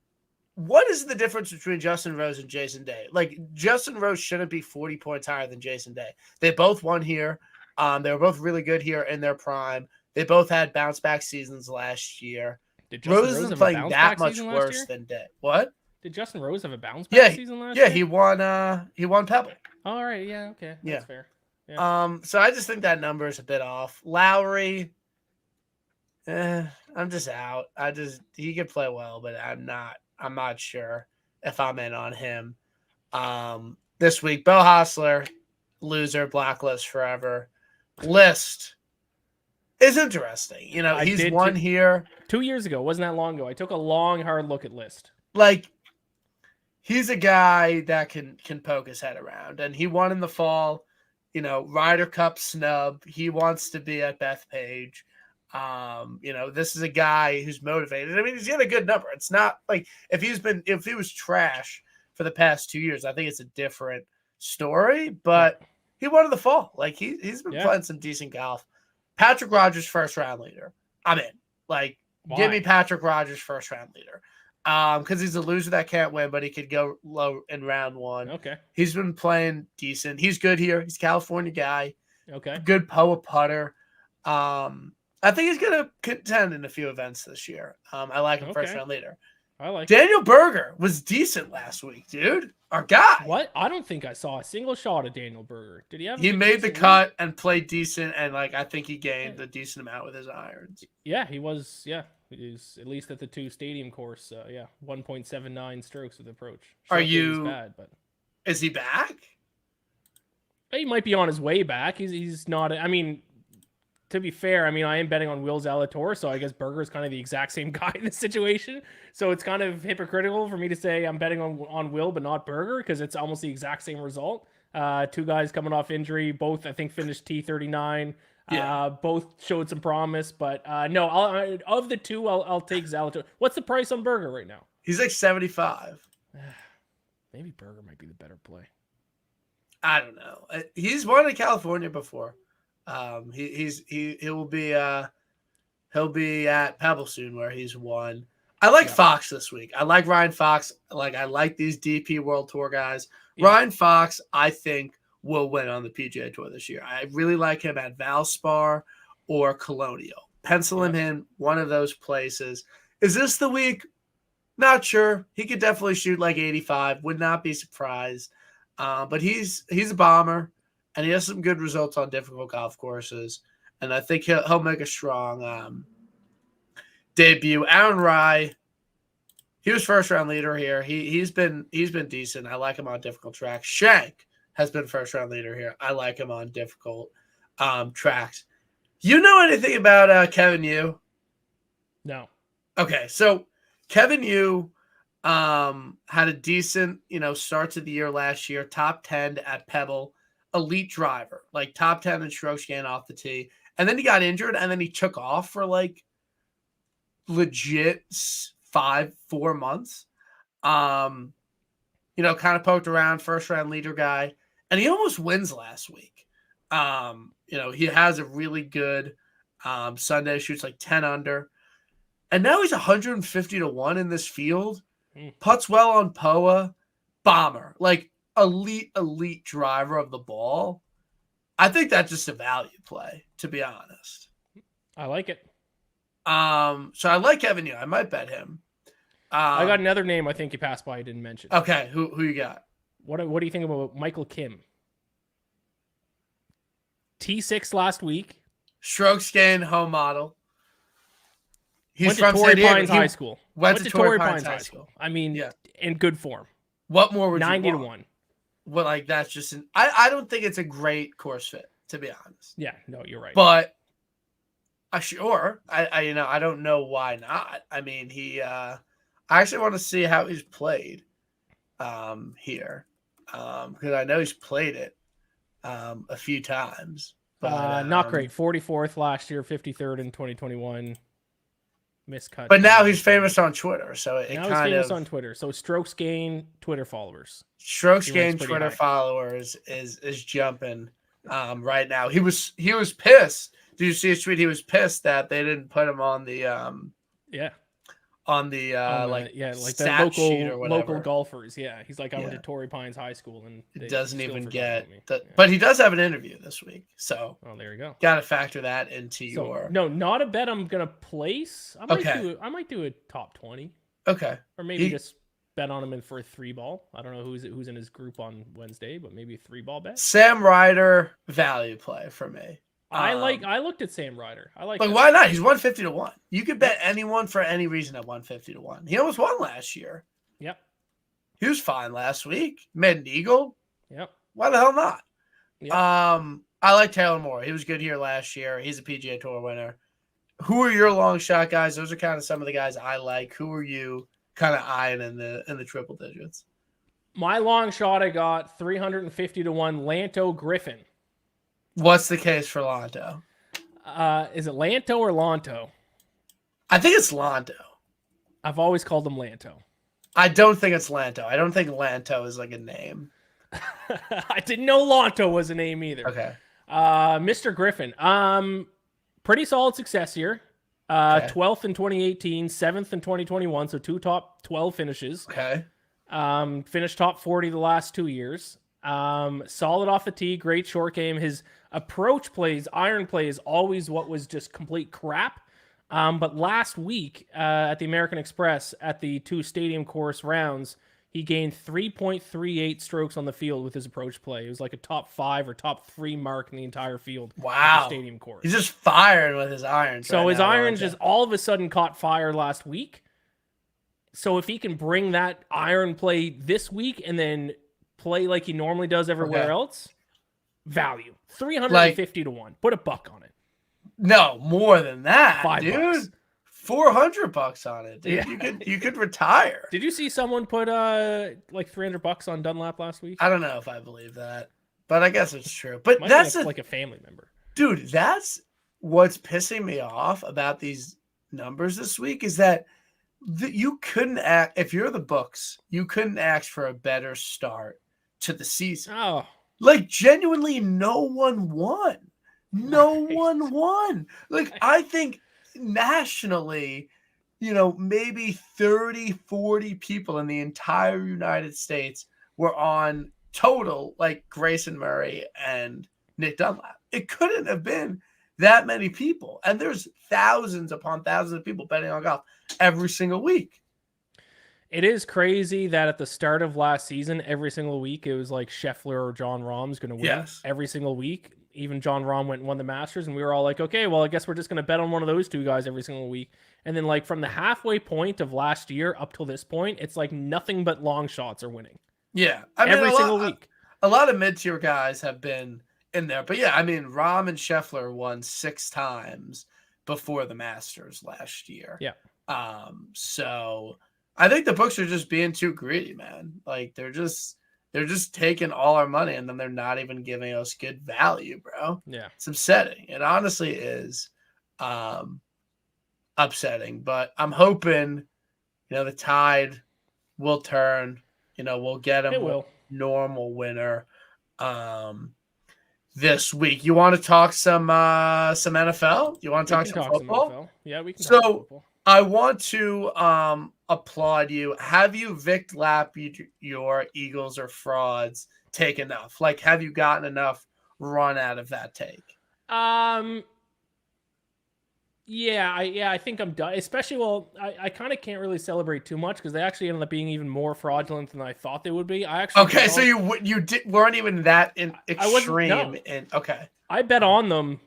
[SPEAKER 1] What is the difference between Justin Rose and Jason Day? Like, Justin Rose shouldn't be 40 points higher than Jason Day. They both won here. They were both really good here in their prime. They both had bounce back seasons last year. Rose isn't playing that much worse than Day. What?
[SPEAKER 2] Did Justin Rose have a bounce back season last year?
[SPEAKER 1] Yeah, he won Pebble.
[SPEAKER 2] All right, yeah, okay. That's fair.
[SPEAKER 1] Yeah. So I just think that number is a bit off. Lowry, I'm just out. He could play well, but I'm not sure if I'm in on him. This week, Bo Hostler, loser, blacklist forever. List is interesting. He's won here
[SPEAKER 2] 2 years ago. Wasn't that long ago? I took a long, hard look at List.
[SPEAKER 1] Like, he's a guy that can poke his head around, and he won in the fall. Ryder Cup snub. He wants to be at Bethpage. This is a guy who's motivated. I mean, he's got a good number. It's not like if he was trash for the past 2 years, I think it's a different story. But he won in the fall. Like, he's been playing some decent golf. Patrick Rogers, first round leader. I'm in. Like, give me Patrick Rogers, first round leader. Because he's a loser that can't win, but he could go low in round 1.
[SPEAKER 2] Okay.
[SPEAKER 1] He's been playing decent. He's good here. He's a California guy.
[SPEAKER 2] Okay.
[SPEAKER 1] Good POA putter. I think he's going to contend in a few events this year. I like him first round leader.
[SPEAKER 2] I like
[SPEAKER 1] Daniel Berger was decent last week, dude. Our guy.
[SPEAKER 2] What? I don't think I saw a single shot of Daniel Berger. Did he have?
[SPEAKER 1] He made the cut and played decent, and I think he gained a decent amount with his irons.
[SPEAKER 2] Yeah, he was. Yeah, he was at least at the 2 stadium course. 1.79 strokes with approach.
[SPEAKER 1] Are you
[SPEAKER 2] bad? But
[SPEAKER 1] is he back?
[SPEAKER 2] He might be on his way back. He's not. I mean, to be fair, I am betting on Will Zalator, so I guess Berger is kind of the exact same guy in this situation. So it's kind of hypocritical for me to say I'm betting on Will but not Berger because it's almost the exact same result. 2 guys coming off injury, both I think finished T39. Both showed some promise, but no. Of the 2, I'll take Zalator. What's the price on Berger right now?
[SPEAKER 1] He's like 75.
[SPEAKER 2] Maybe Berger might be the better play.
[SPEAKER 1] I don't know. He's won in California before. He'll be at Pebble soon where he's won. I like Fox this week. I like Ryan Fox. I like these DP World Tour guys. Yeah. Ryan Fox, I think, will win on the PGA Tour this year. I really like him at Valspar or Colonial. Pencil him in one of those places. Is this the week? Not sure. He could definitely shoot like 85. Would not be surprised. But he's a bomber. And he has some good results on difficult golf courses. And I think he'll make a strong debut. Aaron Rai, he was first round leader here. He's been decent. I like him on difficult tracks. Shank has been first round leader here. I like him on difficult tracks. You know anything about Kevin Yu?
[SPEAKER 2] No.
[SPEAKER 1] Okay, so Kevin Yu had a decent start to the year last year. Top 10 at Pebble. Elite driver, like top 10 in strokes gained off the tee. And then he got injured, and then he took off for legit 4 months. Kind of poked around, first round leader guy, and he almost wins last week. He has a really good Sunday, shoots like 10 under. And now he's 150-1 in this field. Putts well on POA, bomber. Elite driver of the ball. I think that's just a value play, to be honest.
[SPEAKER 2] I like it.
[SPEAKER 1] So I like Kevin Yu. I might bet him.
[SPEAKER 2] I got another name I think you passed by I didn't mention.
[SPEAKER 1] Okay, who you got?
[SPEAKER 2] What do you think about Michael Kim? T6 last week.
[SPEAKER 1] Strokes gained home model. He's
[SPEAKER 2] Went to
[SPEAKER 1] from
[SPEAKER 2] Torrey
[SPEAKER 1] San Diego.
[SPEAKER 2] Pines
[SPEAKER 1] He
[SPEAKER 2] High School.
[SPEAKER 1] went to Torrey Pines High School.
[SPEAKER 2] I mean,
[SPEAKER 1] Yeah.
[SPEAKER 2] in good form.
[SPEAKER 1] What more would you
[SPEAKER 2] 90 to
[SPEAKER 1] want?
[SPEAKER 2] 1.
[SPEAKER 1] Well, like that's just I don't think it's a great course fit, to be honest.
[SPEAKER 2] Yeah, no, you're right.
[SPEAKER 1] But sure. I don't know why not. I mean, I actually want to see how he's played here. Because I know he's played it a few times. But
[SPEAKER 2] not great. 44th last year, 53rd in 2021. Miscut.
[SPEAKER 1] But now he's famous on Twitter, so it
[SPEAKER 2] now
[SPEAKER 1] kind
[SPEAKER 2] he's famous
[SPEAKER 1] of
[SPEAKER 2] on Twitter. So strokes gain, Twitter followers.
[SPEAKER 1] Strokes gain Twitter followers is jumping right now. He was pissed. Did you see his tweet? He was pissed that they didn't put him on the like
[SPEAKER 2] the local golfers. Yeah, he's like, I went to Torrey Pines High School, and
[SPEAKER 1] it doesn't even get but he does have an interview this week, so
[SPEAKER 2] there you go.
[SPEAKER 1] Got to factor that into your.
[SPEAKER 2] No, not a bet I'm gonna place. I might do a top 20.
[SPEAKER 1] Okay,
[SPEAKER 2] or maybe just bet on him for a 3-ball. I don't know who's in his group on Wednesday, but maybe a 3-ball bet.
[SPEAKER 1] Sam Ryder value play for me.
[SPEAKER 2] I looked at Sam Ryder. I like.
[SPEAKER 1] Like, why not? He's 150 to 1. You could bet anyone for any reason at 150 to 1. He almost won last year.
[SPEAKER 2] Yep.
[SPEAKER 1] He was fine last week. Made an eagle.
[SPEAKER 2] Yep.
[SPEAKER 1] Why the hell not?
[SPEAKER 2] Yep.
[SPEAKER 1] I like Taylor Moore. He was good here last year. He's a PGA Tour winner. Who are your long shot guys? Those are kind of some of the guys I like. Who are you kind of eyeing in the triple digits?
[SPEAKER 2] My long shot, I got 350 to 1. Lanto Griffin.
[SPEAKER 1] What's the case for Lanto?
[SPEAKER 2] Is it Lanto or Lanto?
[SPEAKER 1] I think it's Lanto.
[SPEAKER 2] I've always called him Lanto.
[SPEAKER 1] I don't think it's Lanto. I don't think Lanto is like a name.
[SPEAKER 2] I didn't know Lanto was a name either.
[SPEAKER 1] Okay.
[SPEAKER 2] Mr. Griffin. Pretty solid success here. 12th in 2018, 7th in 2021, so 2 top 12 finishes.
[SPEAKER 1] Okay.
[SPEAKER 2] Finished top 40 the last 2 years. Solid off the tee, great short game. His approach plays, iron play is always what was just complete crap. But last week at the American Express at the 2 stadium course rounds, he gained 3.38 strokes on the field with his approach play. It was like a top 5 or top 3 mark in the entire field.
[SPEAKER 1] Wow.
[SPEAKER 2] At the stadium course.
[SPEAKER 1] He's just firing with his irons.
[SPEAKER 2] So his irons just all of a sudden caught fire last week. So if he can bring that iron play this week and then play like he normally does everywhere else, value. 350 to 1. Put $1 on it.
[SPEAKER 1] No, more than that,
[SPEAKER 2] $5.
[SPEAKER 1] dude. $400 on it, dude. Yeah. You could retire.
[SPEAKER 2] Did you see someone put like $300 on Dunlap last week?
[SPEAKER 1] I don't know if I believe that, but I guess it's true. But
[SPEAKER 2] that's like a family member,
[SPEAKER 1] dude. That's what's pissing me off about these numbers this week is that you couldn't act if you're the books. You couldn't ask for a better start to the season.
[SPEAKER 2] Oh,
[SPEAKER 1] like genuinely, no one won. No one won. Like I think nationally, maybe 30, 40 people in the entire United States were on total like Grayson Murray and Nick Dunlap. It couldn't have been that many people. And there's thousands upon thousands of people betting on golf every single week.
[SPEAKER 2] It is crazy that at the start of last season, every single week, it was like Scheffler or John Rahm's going to win.
[SPEAKER 1] Yes.
[SPEAKER 2] Every single week. Even John Rahm went and won the Masters, and we were all like, okay, well, I guess we're just going to bet on one of those 2 guys every single week. And then like from the halfway point of last year up till this point, it's like nothing but long shots are winning.
[SPEAKER 1] Yeah.
[SPEAKER 2] Every single week.
[SPEAKER 1] A lot of mid-tier guys have been in there. But yeah, I mean, Rahm and Scheffler won 6 times before the Masters last year.
[SPEAKER 2] Yeah.
[SPEAKER 1] So I think the books are just being too greedy, man. Like they're just taking all our money and then they're not even giving us good value, bro.
[SPEAKER 2] Yeah.
[SPEAKER 1] It's upsetting. It honestly is upsetting, but I'm hoping, the tide will turn, we'll get a normal winner this week. You want to talk some NFL? You want to talk some football?
[SPEAKER 2] Some NFL. Yeah, we can
[SPEAKER 1] talk
[SPEAKER 2] some football.
[SPEAKER 1] I want to applaud you. Have you Vic Lap your Eagles or frauds take enough? Like, have you gotten enough run out of that take?
[SPEAKER 2] Yeah, I think I'm done. Especially, I kind of can't really celebrate too much because they actually ended up being even more fraudulent than I thought they would be.
[SPEAKER 1] So you weren't even that extreme.
[SPEAKER 2] I bet on them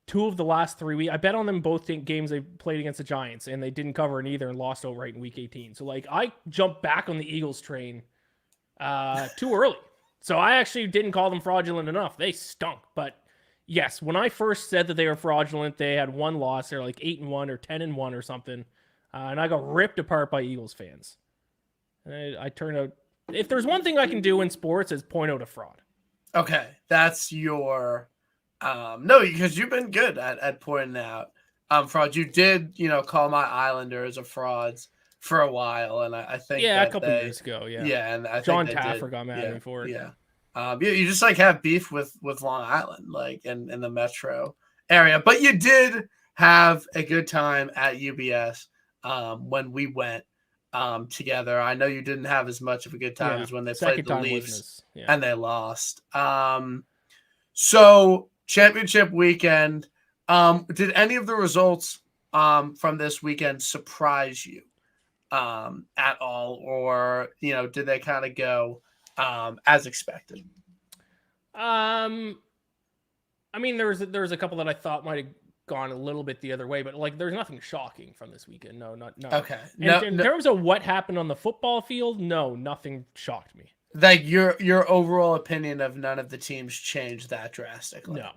[SPEAKER 2] 2 of the last 3 weeks. I bet on them both games they played against the Giants, and they didn't cover in either and lost outright in week 18. So like I jumped back on the Eagles train too early. So I actually didn't call them fraudulent enough. They stunk. But yes, when I first said that they were fraudulent, they had one loss. They're like 8-1 or 10-1 or something. And I got ripped apart by Eagles fans. And I turned out, if there's one thing I can do in sports, is point out a fraud.
[SPEAKER 1] Okay, that's your no, because you've been good at pointing out frauds. You did, call my Islanders a frauds for a while, and I think
[SPEAKER 2] a
[SPEAKER 1] that
[SPEAKER 2] couple years ago,
[SPEAKER 1] yeah, and I
[SPEAKER 2] John
[SPEAKER 1] think
[SPEAKER 2] Taffer got mad at me for it.
[SPEAKER 1] Yeah, you just like have beef with Long Island, like in the metro area, but you did have a good time at UBS when we went together. I know you didn't have as much of a good time as when they played the Leafs and they lost. So championship weekend, did any of the results from this weekend surprise you at all, or did they kind of go as expected?
[SPEAKER 2] I mean, there was a couple that I thought might have gone a little bit the other way, but like there's nothing shocking from this weekend. No.
[SPEAKER 1] Okay.
[SPEAKER 2] In terms of what happened on the football field, no, nothing shocked me.
[SPEAKER 1] Like your overall opinion of none of the teams changed that drastically.
[SPEAKER 2] No.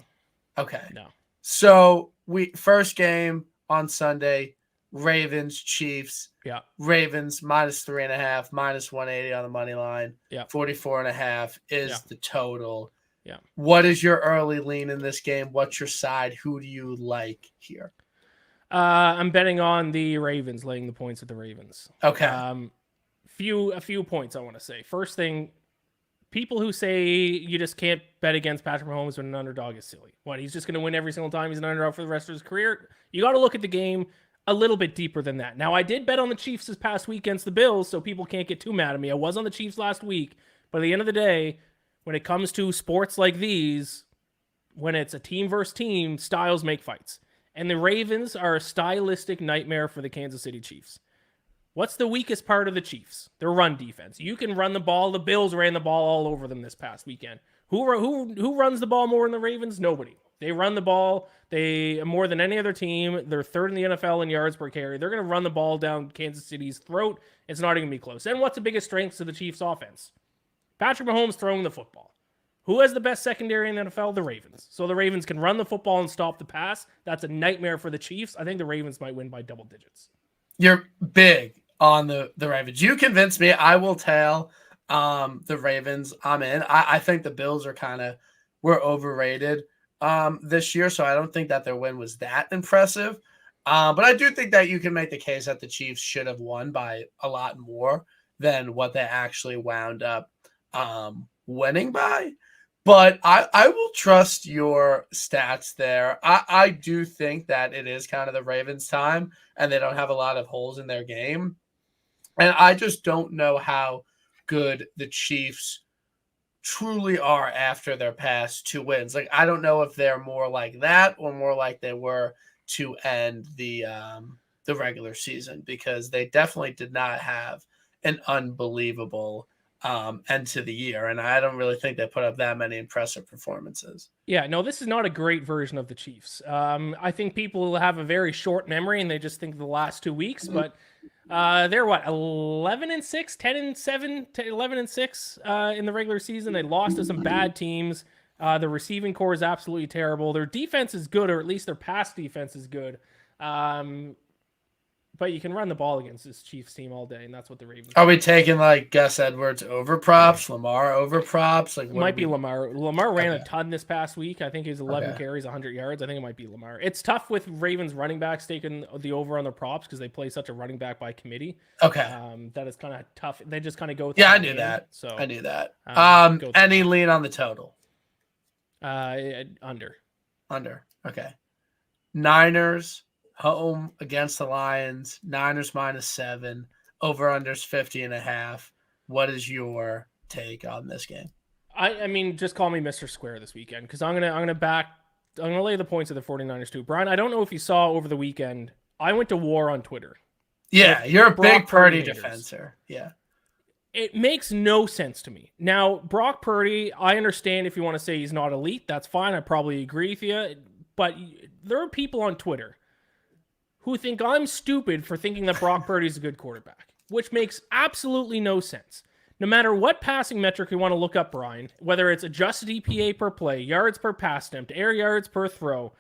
[SPEAKER 1] Okay.
[SPEAKER 2] No.
[SPEAKER 1] So first game on Sunday, Ravens, Chiefs.
[SPEAKER 2] Yeah.
[SPEAKER 1] Ravens -3.5, -180 on the money line.
[SPEAKER 2] Yeah.
[SPEAKER 1] 44.5 is the total.
[SPEAKER 2] Yeah.
[SPEAKER 1] What is your early lean in this game? What's your side? Who do you like here?
[SPEAKER 2] I'm betting on the Ravens, laying the points with the Ravens.
[SPEAKER 1] Okay.
[SPEAKER 2] A few points I want to say. First thing, people who say you just can't bet against Patrick Mahomes when an underdog is silly. What, he's just going to win every single time he's an underdog for the rest of his career? You got to look at the game a little bit deeper than that. Now, I did bet on the Chiefs this past week against the Bills, so people can't get too mad at me. I was on the Chiefs last week, but at the end of the day, when it comes to sports like these, when it's a team versus team, styles make fights. And the Ravens are a stylistic nightmare for the Kansas City Chiefs. What's the weakest part of the Chiefs? Their run defense. You can run the ball. The Bills ran the ball all over them this past weekend. Who runs the ball more in the Ravens? Nobody. They run the ball. They more than any other team. They're third in the NFL in yards per carry. They're going to run the ball down Kansas City's throat. It's not even going to be close. And what's the biggest strengths of the Chiefs' offense? Patrick Mahomes throwing the football. Who has the best secondary in the NFL? The Ravens. So the Ravens can run the football and stop the pass. That's a nightmare for the Chiefs. I think the Ravens might win by double digits.
[SPEAKER 1] You're big on the Ravens. You convinced me. I will tell the Ravens I'm in. I think the Bills were overrated this year, so I don't think that their win was that impressive. But I do think that you can make the case that the Chiefs should have won by a lot more than what they actually wound up winning by. But I will trust your stats there. I do think that it is kind of the Ravens' time, and they don't have a lot of holes in their game. And I just don't know how good the Chiefs truly are after their past 2 wins. Like, I don't know if they're more like that or more like they were to end the regular season, because they definitely did not have an unbelievable end to the year, and I don't really think they put up that many impressive performances.
[SPEAKER 2] Yeah, no, this is not a great version of the Chiefs. I think people have a very short memory and they just think of the last 2 weeks, but they're 11-6, 10-7, 11-6 in the regular season. They lost to some bad teams. The receiving core is absolutely terrible. Their defense is good, or at least their pass defense is good. But you can run the ball against this Chiefs team all day, and that's what the Ravens
[SPEAKER 1] are. We taking like Gus Edwards over props, Lamar over props? Like,
[SPEAKER 2] it might be Lamar. Lamar ran a ton this past week. I think he was 11 carries, 100 yards. I think it might be Lamar. It's tough with Ravens running backs taking the over on their props because they play such a running back by committee.
[SPEAKER 1] Okay.
[SPEAKER 2] That is kind of tough. They just kind of go.
[SPEAKER 1] Yeah, I knew that. So I knew that. Any lean on the total?
[SPEAKER 2] Under.
[SPEAKER 1] Okay. Niners home against the Lions. Niners -7. Over/unders 50.5. What is your take on this game?
[SPEAKER 2] I mean, just call me Mr. Square this weekend, because I'm gonna lay the points of the 49ers too. Brian, I don't know if you saw over the weekend, I went to war on Twitter.
[SPEAKER 1] Yeah, you're a big Purdy defender. Yeah.
[SPEAKER 2] It makes no sense to me. Now, Brock Purdy, I understand if you want to say he's not elite, that's fine. I probably agree with you. but there are people on Twitter who think I'm stupid for thinking that Brock Purdy is a good quarterback, which makes absolutely no sense. No matter what passing metric you want to look up, Brian, whether it's adjusted EPA per play, yards per pass attempt, air yards per throw,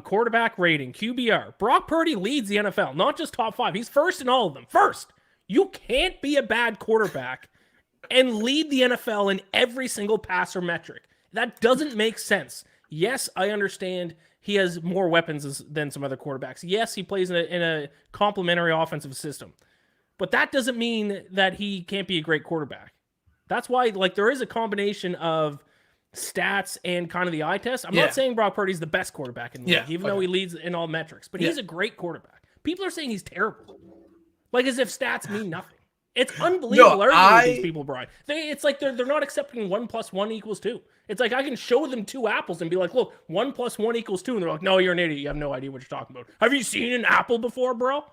[SPEAKER 2] quarterback rating, QBR, Brock Purdy leads the NFL, not just top 5. He's first in all of them. First. You can't be a bad quarterback and lead the NFL in every single passer metric. That doesn't make sense. Yes, I understand he has more weapons than some other quarterbacks. Yes, he plays in a complementary offensive system. But that doesn't mean that he can't be a great quarterback. That's why, like, there is a combination of stats and kind of the eye test. I'm not saying Brock Purdy's the best quarterback in the league, even though he leads in all metrics. But he's a great quarterback. People are saying he's terrible. Like, as if stats mean nothing. It's unbelievable. These people, Brian. It's like they're not accepting 1 + 1 = 2. It's like I can show them 2 apples and be like, look, 1 + 1 = 2. And they're like, no, you're an idiot. You have no idea what you're talking about. Have you seen an apple before, bro?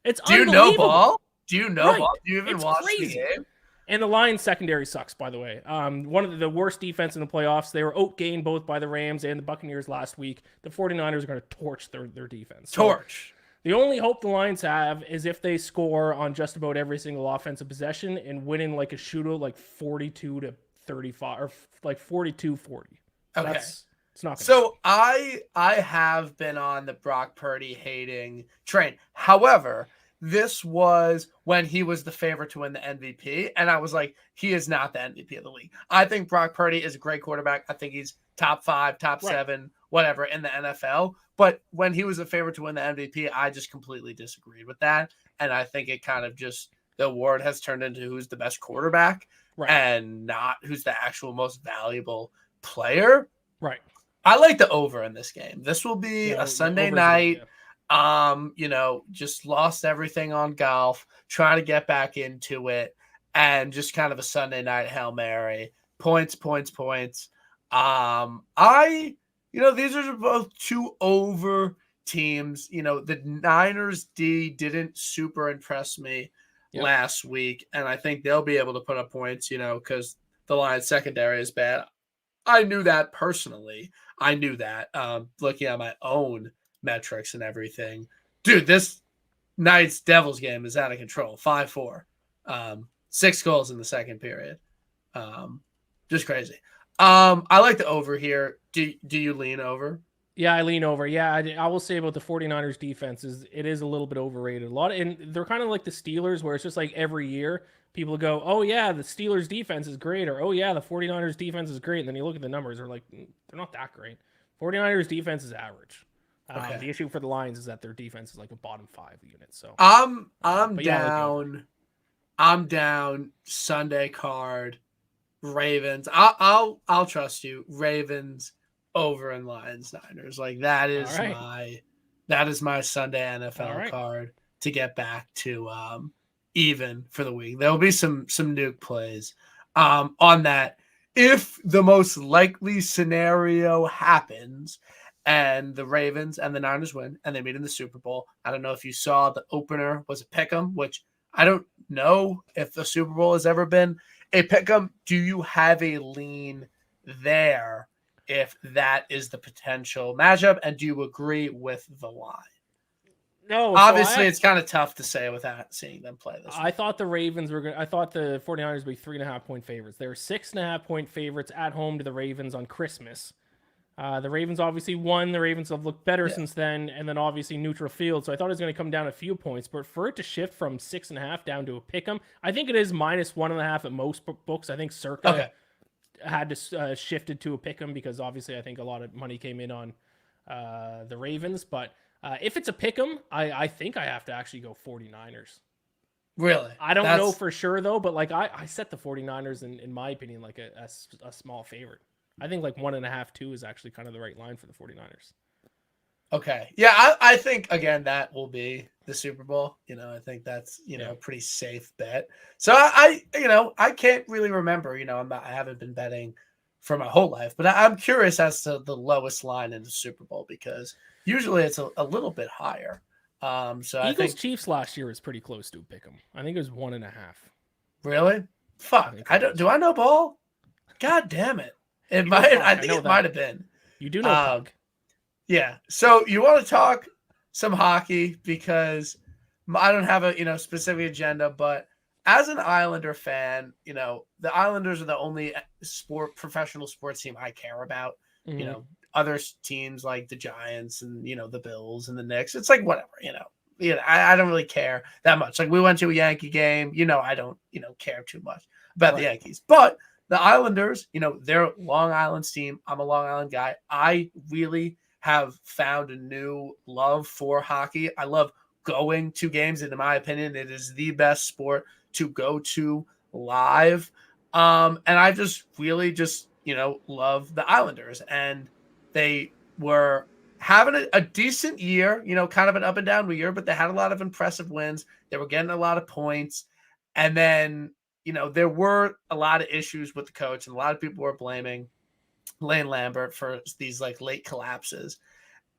[SPEAKER 2] It's unbelievable.
[SPEAKER 1] Do you know ball? Do you know ball? Do you even watch the game?
[SPEAKER 2] And the Lions secondary sucks, by the way. One of the worst defense in the playoffs. They were outgained both by the Rams and the Buccaneers last week. The 49ers are going to torch their defense.
[SPEAKER 1] Torch.
[SPEAKER 2] The only hope the Lions have is if they score on just about every single offensive possession and win in like a shootout, like 42-35 or like 42-40.
[SPEAKER 1] Okay.
[SPEAKER 2] It's not gonna
[SPEAKER 1] so I have been on the Brock Purdy hating train. However, this was when he was the favorite to win the MVP, and I was like, he is not the MVP of the league. I think Brock Purdy is a great quarterback. I think he's top 5, top 7, whatever in the NFL. But when he was a favorite to win the MVP, I just completely disagreed with that. And I think it kind of just, the award has turned into who's the best quarterback and not who's the actual most valuable player.
[SPEAKER 2] Right.
[SPEAKER 1] I like the over in this game. This will be a Sunday night. Just lost everything on golf, trying to get back into it, and just kind of a Sunday night Hail Mary. Points. These are both 2 over teams. The Niners D didn't super impress me last week, and I think they'll be able to put up points, because the Lions secondary is bad. I knew that personally. Looking at my own metrics and everything. Dude, this night's Devils game is out of control. 5-4. 6 goals in the second period. Just crazy. I like the over here. Do you lean over?
[SPEAKER 2] Yeah, I lean over. Yeah, I will say about the 49ers defense it is a little bit overrated. And they're kind of like the Steelers, where it's just like every year people go, oh yeah, the Steelers defense is great, or oh yeah, the 49ers defense is great. And then you look at the numbers, they're like, they're not that great. 49ers defense is average. The issue for the Lions is that their defense is like a bottom 5 unit. So
[SPEAKER 1] I'm down. I'm down. Sunday card. Ravens. I'll trust you. Ravens over in Lions Niners. Like that is my Sunday NFL card to get back to even for the week. There'll be some nuke plays on that. If the most likely scenario happens and the Ravens and the Niners win and they meet in the Super Bowl, I don't know if you saw the opener was a pick'em, which I don't know if the Super Bowl has ever been a pick'em. Do you have a lean there if that is the potential matchup? And do you agree with the line?
[SPEAKER 2] No.
[SPEAKER 1] Obviously, it's kind of tough to say without seeing them play this.
[SPEAKER 2] I thought the Ravens were going I thought the 49ers would be 3.5 point favorites. They were 6.5 point favorites at home to the Ravens on Christmas. The Ravens obviously won. The Ravens have looked better since then, and then obviously neutral field. So I thought it was going to come down a few points, but for it to shift from 6.5 down to a pick'em, I think it is -1.5 at most books. I think Circa had to shift it to a pick'em because obviously I think a lot of money came in on the Ravens. But if it's a pick'em, I think I have to actually go 49ers.
[SPEAKER 1] Really?
[SPEAKER 2] I don't know for sure though, but like I set the 49ers in my opinion like a small favorite. I think like 1.5, 2 is actually kind of the right line for the 49ers.
[SPEAKER 1] Okay. Yeah, I think, again, that will be the Super Bowl. I think that's, a pretty safe bet. So I can't really remember, I haven't been betting for my whole life, but I'm curious as to the lowest line in the Super Bowl because usually it's a little bit higher. So I think
[SPEAKER 2] Chiefs last year was pretty close to a pick'em. I think it was 1.5.
[SPEAKER 1] Really? Fuck. Do I know ball? God damn it. I think it might have been.
[SPEAKER 2] You do know puck.
[SPEAKER 1] Yeah. So you want to talk some hockey because I don't have a specific agenda, but as an Islander fan, the Islanders are the only professional sports team I care about. You
[SPEAKER 2] Hmm.
[SPEAKER 1] know, other teams like the Giants and the Bills and the Knicks. It's like whatever. I don't really care that much. Like we went to a Yankee game. I don't care too much about the
[SPEAKER 2] Right.
[SPEAKER 1] Yankees, but the Islanders, they're Long Island's team. I'm a Long Island guy. I really have found a new love for hockey. I love going to games, and in my opinion, it is the best sport to go to live. And I just really just love the Islanders, and they were having a decent year, kind of an up and down year, but they had a lot of impressive wins. They were getting a lot of points, and then there were a lot of issues with the coach, and a lot of people were blaming Lane Lambert for these like late collapses.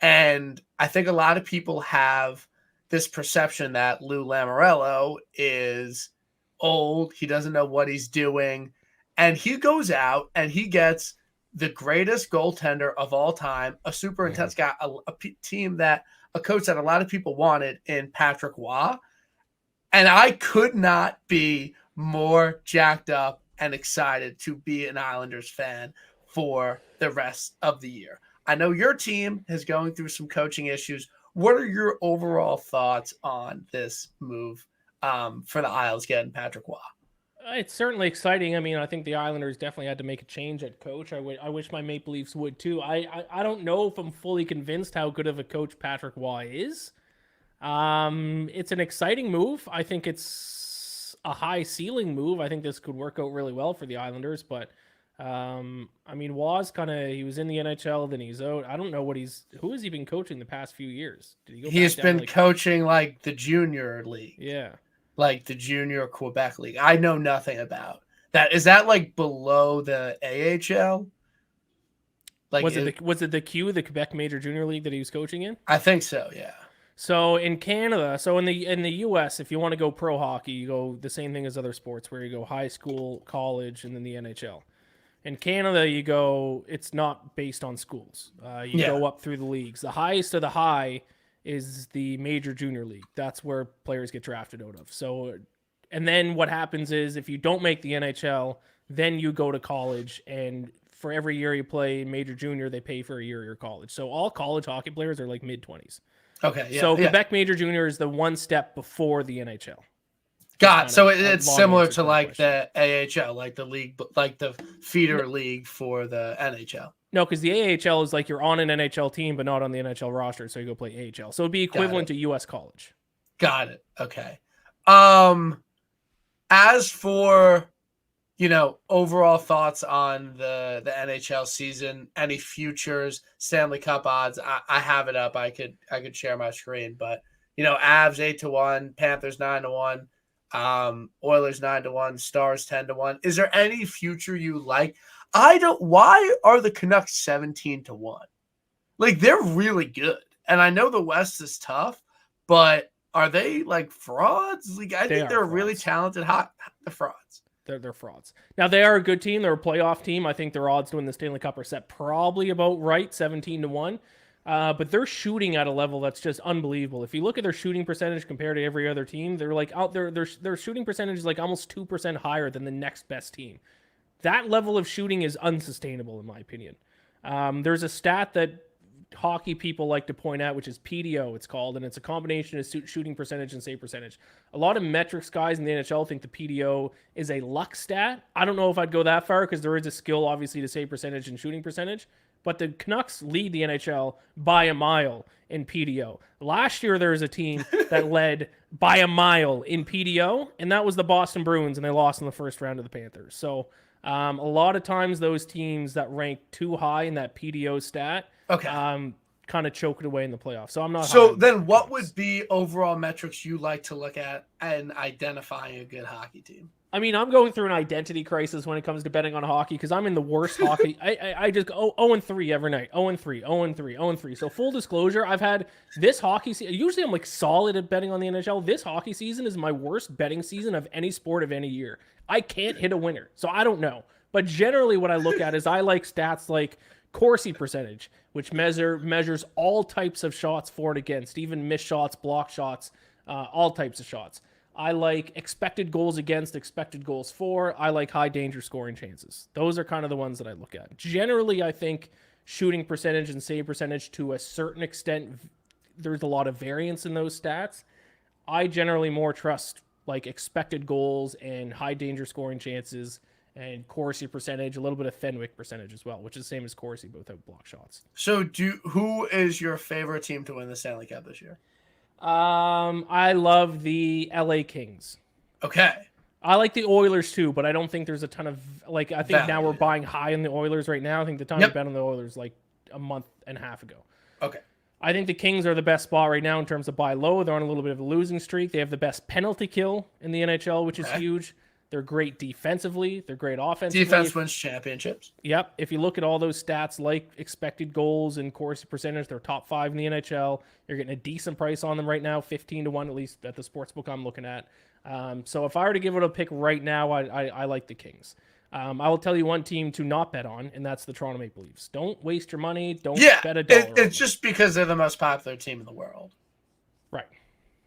[SPEAKER 1] And I think a lot of people have this perception that Lou Lamoriello is old. He doesn't know what he's doing. And he goes out and he gets the greatest goaltender of all time, a super intense guy, team that a coach that a lot of people wanted in Patrick Waugh. And I could not be more jacked up and excited to be an Islanders fan for the rest of the year. I know your team is going through some coaching issues. What are your overall thoughts on this move for the Isles getting Patrick Waugh?
[SPEAKER 2] It's certainly exciting. I mean, I think the Islanders definitely had to make a change at coach. I wish my Maple Leafs would too. I don't know if I'm fully convinced how good of a coach Patrick Waugh is. It's an exciting move. I think it's a high ceiling move. I think this could work out really well for the Islanders, but I mean, he was in the NHL, then he's out. I don't know who has he been coaching the past few years? Did he go back
[SPEAKER 1] He's
[SPEAKER 2] down to
[SPEAKER 1] been coaching like the junior league,
[SPEAKER 2] yeah.
[SPEAKER 1] like the junior Quebec league. I know nothing about that. Is that like below the AHL? Like,
[SPEAKER 2] Was it the Q, the Quebec Major Junior League that he was coaching in?
[SPEAKER 1] I think so. Yeah.
[SPEAKER 2] So in Canada, in the US, if you want to go pro hockey, you go the same thing as other sports where you go high school, college, and then the NHL. In Canada, it's not based on schools. You
[SPEAKER 1] Yeah.
[SPEAKER 2] go up through the leagues. The highest of the high is the major junior league. That's where players get drafted out of. So, and then what happens is if you don't make the NHL, then you go to college, and for every year you play major junior, they pay for a year of your college. So all college hockey players are like mid-20s.
[SPEAKER 1] Okay. Yeah.
[SPEAKER 2] So
[SPEAKER 1] Yeah.
[SPEAKER 2] Quebec Major Junior is the one step before the NHL.
[SPEAKER 1] Got so it's
[SPEAKER 2] long
[SPEAKER 1] similar
[SPEAKER 2] answer
[SPEAKER 1] to
[SPEAKER 2] that
[SPEAKER 1] like
[SPEAKER 2] question.
[SPEAKER 1] the AHL, like the league, like the feeder league for the NHL.
[SPEAKER 2] No, because the AHL is like you're on an NHL team, but not on the NHL roster, so you go play AHL. So it'd be
[SPEAKER 1] Got
[SPEAKER 2] equivalent
[SPEAKER 1] it.
[SPEAKER 2] to U.S. college.
[SPEAKER 1] Got it. Okay. Um, as for overall thoughts on the NHL season, any futures, Stanley Cup odds, I have it up. I could share my screen, but Avs 8-1, Panthers 9-1, Oilers 9-1, Stars 10-1. Is there any future you like? I don't. Why are the Canucks 17-1? Like they're really good, and I know the West is tough, but are they like frauds? Like I
[SPEAKER 2] They
[SPEAKER 1] think
[SPEAKER 2] are
[SPEAKER 1] they're really
[SPEAKER 2] frauds.
[SPEAKER 1] talented. The frauds.
[SPEAKER 2] They're frauds. Now they are a good team. They're a playoff team. I think their odds to win the Stanley Cup are set probably about right, 17-1. But they're shooting at a level that's just unbelievable. If you look at their shooting percentage compared to every other team, they're like out there. Their shooting percentage is like almost 2% higher than the next best team. That level of shooting is unsustainable, in my opinion. There's a stat that hockey people like to point out, which is PDO, it's called, and it's a combination of shooting percentage and save percentage. A lot of metrics guys in the NHL think the PDO is a luck stat. I don't know if I'd go that far because there is a skill, obviously, to save percentage and shooting percentage. But the Canucks lead the NHL by a mile in PDO. Last year, there was a team that led by a mile in PDO, and that was the Boston Bruins, and they lost in the first round of the Panthers. So a lot of times those teams that rank too high in that PDO stat
[SPEAKER 1] Okay.
[SPEAKER 2] kind of choke it away in the playoffs. So I'm not.
[SPEAKER 1] So then, what would be overall metrics you like to look at and identifying a good hockey team?
[SPEAKER 2] I mean, I'm going through an identity crisis when it comes to betting on hockey because I'm in the worst hockey. I just go 0-3 every night. 0-3, 0-3, 0-3. So full disclosure, I've had this hockey season. Usually I'm like solid at betting on the NHL. This hockey season is my worst betting season of any sport of any year. I can't hit a winner. So I don't know. But generally what I look at is I like stats like Corsi percentage, which measures all types of shots for and against, even missed shots, block shots, all types of shots. I like expected goals against, expected goals for. I like high danger scoring chances. Those are kind of the ones that I look at. Generally, I think shooting percentage and save percentage, to a certain extent, there's a lot of variance in those stats. I generally more trust like expected goals and high danger scoring chances and Corsi percentage, a little bit of Fenwick percentage as well, which is the same as Corsi, both have block shots.
[SPEAKER 1] So, who is your favorite team to win the Stanley Cup this year?
[SPEAKER 2] I love the LA Kings.
[SPEAKER 1] Okay.
[SPEAKER 2] I like the Oilers too, but I don't think there's a ton of like. I think
[SPEAKER 1] Value.
[SPEAKER 2] now we're buying high on the Oilers right now. I think the time to bet on the Oilers like a month and a half ago.
[SPEAKER 1] Okay.
[SPEAKER 2] I think the Kings are the best spot right now in terms of buy low. They're on a little bit of a losing streak. They have the best penalty kill in the NHL, which is huge. They're great defensively. They're great offensively.
[SPEAKER 1] Defense wins championships.
[SPEAKER 2] Yep. If you look at all those stats like expected goals and Corsi percentage, they're top 5 in the NHL. You're getting a decent price on them right now, 15-1 at least at the sportsbook I'm looking at. So if I were to give it a pick right now, I like the Kings. I will tell you one team to not bet on, and that's the Toronto Maple Leafs. Don't waste your money. Don't bet a dollar.
[SPEAKER 1] It's just because they're the most popular team in the world.
[SPEAKER 2] Right.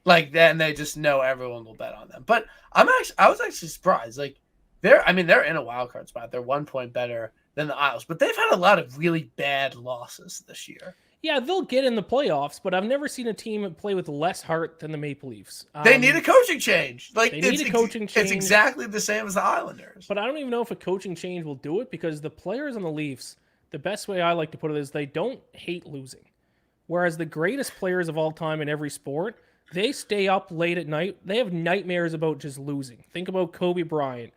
[SPEAKER 1] Like, then they just know everyone will bet on them. But I was actually surprised. Like, they're in a wild card spot. They're 1 point better than the Isles, but they've had a lot of really bad losses this year.
[SPEAKER 2] Yeah, they'll get in the playoffs, but I've never seen a team play with less heart than the Maple Leafs.
[SPEAKER 1] They need a coaching change. Like,
[SPEAKER 2] they need a coaching change.
[SPEAKER 1] It's exactly the same as the Islanders.
[SPEAKER 2] But I don't even know if a coaching change will do it, because the players on the Leafs, the best way I like to put it is they don't hate losing. Whereas the greatest players of all time in every sport, they stay up late at night. They have nightmares about just losing. Think about Kobe Bryant,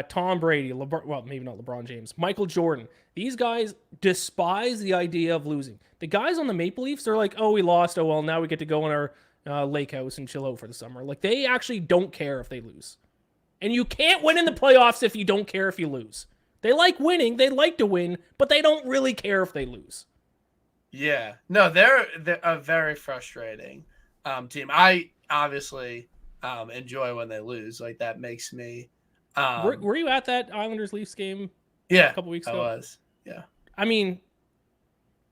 [SPEAKER 2] Tom Brady, well, maybe not LeBron James, Michael Jordan. These guys despise the idea of losing. The guys on the Maple Leafs are like, oh, we lost. Oh, well, now we get to go in our lake house and chill out for the summer. Like, they actually don't care if they lose. And you can't win in the playoffs if you don't care if you lose. They like winning. They like to win, but they don't really care if they lose.
[SPEAKER 1] Yeah. No, they're a very frustrating team. I obviously enjoy when they lose. Like, that makes me...
[SPEAKER 2] Were you at that Islanders-Leafs game a couple weeks ago?
[SPEAKER 1] I was. Yeah.
[SPEAKER 2] I mean...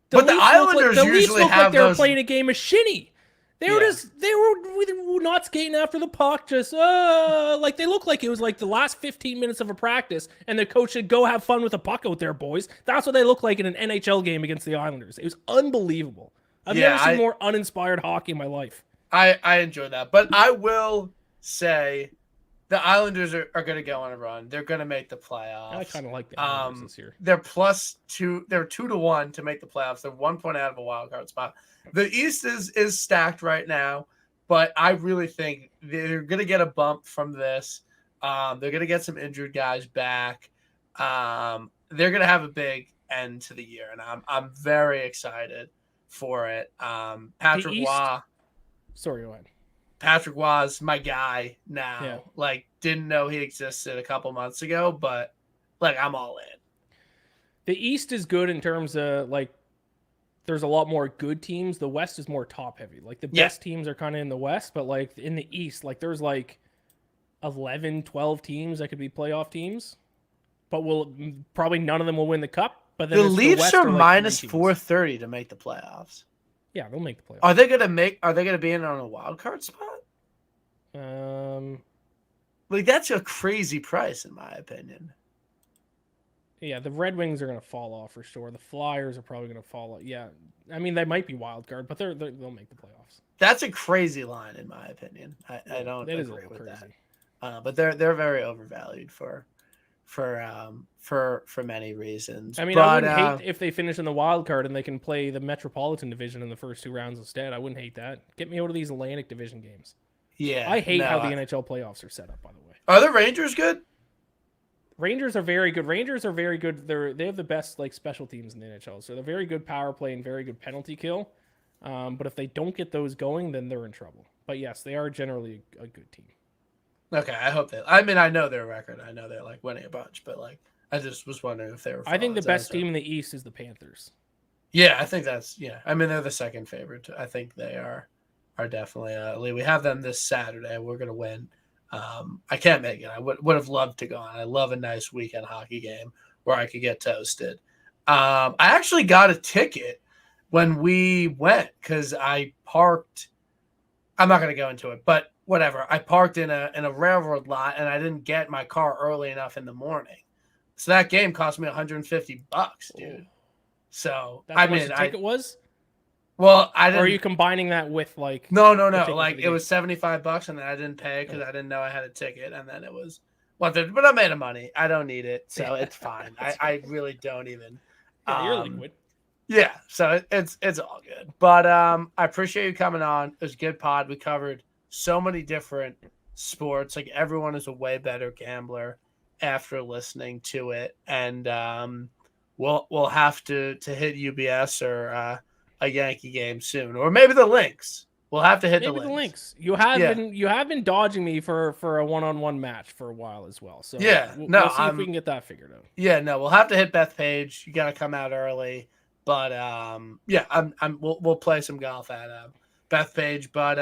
[SPEAKER 1] But the Islanders usually have
[SPEAKER 2] like they were playing a game of shinny. They were not skating after the puck, just like they look like it was like the last 15 minutes of a practice, and the coach said, "Go have fun with the puck out there, boys." That's what they look like in an NHL game against the Islanders. It was unbelievable. I've never seen more uninspired hockey in my life.
[SPEAKER 1] I enjoy that, but I will say the Islanders are going to go on a run. They're going to make the playoffs.
[SPEAKER 2] I kind of like the Islanders this year.
[SPEAKER 1] They're +2. They're 2-1 to make the playoffs. They're 1 point out of a wild card spot. The East is stacked right now, but I really think they're going to get a bump from this. They're going to get some injured guys back. They're going to have a big end to the year, and I'm very excited for it. Patrick Waugh.
[SPEAKER 2] Sorry, go ahead.
[SPEAKER 1] Patrick Waugh's my guy now. Yeah. Like, didn't know he existed a couple months ago, but like, I'm all in.
[SPEAKER 2] The East is good in terms of like, there's a lot more good teams. The West is more top heavy. Like, the best teams are kind of in the West, but like in the East, like there's like 11, 12 teams that could be playoff teams, but probably none of them will win the cup. But then
[SPEAKER 1] the Leafs are like -430 to make the playoffs.
[SPEAKER 2] Yeah, they'll make the playoffs.
[SPEAKER 1] Are they gonna be in on a wild card spot? Like, that's a crazy price in my opinion.
[SPEAKER 2] Yeah, the Red Wings are gonna fall off for sure. The Flyers are probably gonna fall off. Yeah, I mean, they might be wild card, but they'll make the playoffs.
[SPEAKER 1] That's a crazy line in my opinion. I don't agree with that. But they're very overvalued for many reasons.
[SPEAKER 2] I mean, I wouldn't hate if they finish in the wild card and they can play the Metropolitan Division in the first 2 rounds instead. I wouldn't hate that. Get me out of these Atlantic Division games.
[SPEAKER 1] Yeah,
[SPEAKER 2] I hate how the NHL playoffs are set up. By the way,
[SPEAKER 1] are the Rangers good?
[SPEAKER 2] Rangers are very good. They have the best like special teams in the NHL, so they're very good power play and very good penalty kill. But if they don't get those going, then they're in trouble. But yes, they are generally a good team.
[SPEAKER 1] Okay, I hope that. I mean, I know their record. I know they're like winning a bunch, but like, I just was wondering if they were.
[SPEAKER 2] I think the best team in the East is the Panthers.
[SPEAKER 1] Yeah, I think that's I mean, they're the second favorite. I think they are definitely. We have them this Saturday. We're gonna win. I can't make it. I would have loved to go on. I love a nice weekend hockey game where I could get toasted. I actually got a ticket when we went because I parked. I'm not going to go into it, but whatever. I parked in a railroad lot and I didn't get my car early enough in the morning. So that game cost me $150, dude. So
[SPEAKER 2] That's how much the ticket was?
[SPEAKER 1] Well, I didn't.
[SPEAKER 2] Or are you combining that with like
[SPEAKER 1] No. Like it was $75 and then I didn't pay because I didn't know I had a ticket, and then it was but I made a money. I don't need it, so it's fine. I really don't even.
[SPEAKER 2] Yeah, you're liquid.
[SPEAKER 1] Yeah, so it's all good. But I appreciate you coming on. It was a good pod. We covered so many different sports. Like everyone is a way better gambler after listening to it, and we'll have to hit UBS or a Yankee game soon, or maybe the Lynx. We'll have to hit
[SPEAKER 2] maybe
[SPEAKER 1] the Lynx.
[SPEAKER 2] You have been dodging me for a 1-on-1 match for a while as well. So
[SPEAKER 1] yeah,
[SPEAKER 2] we'll see if we can get that figured out.
[SPEAKER 1] Yeah, no, we'll have to hit Bethpage. You got to come out early. But yeah, we'll play some golf at Bethpage. But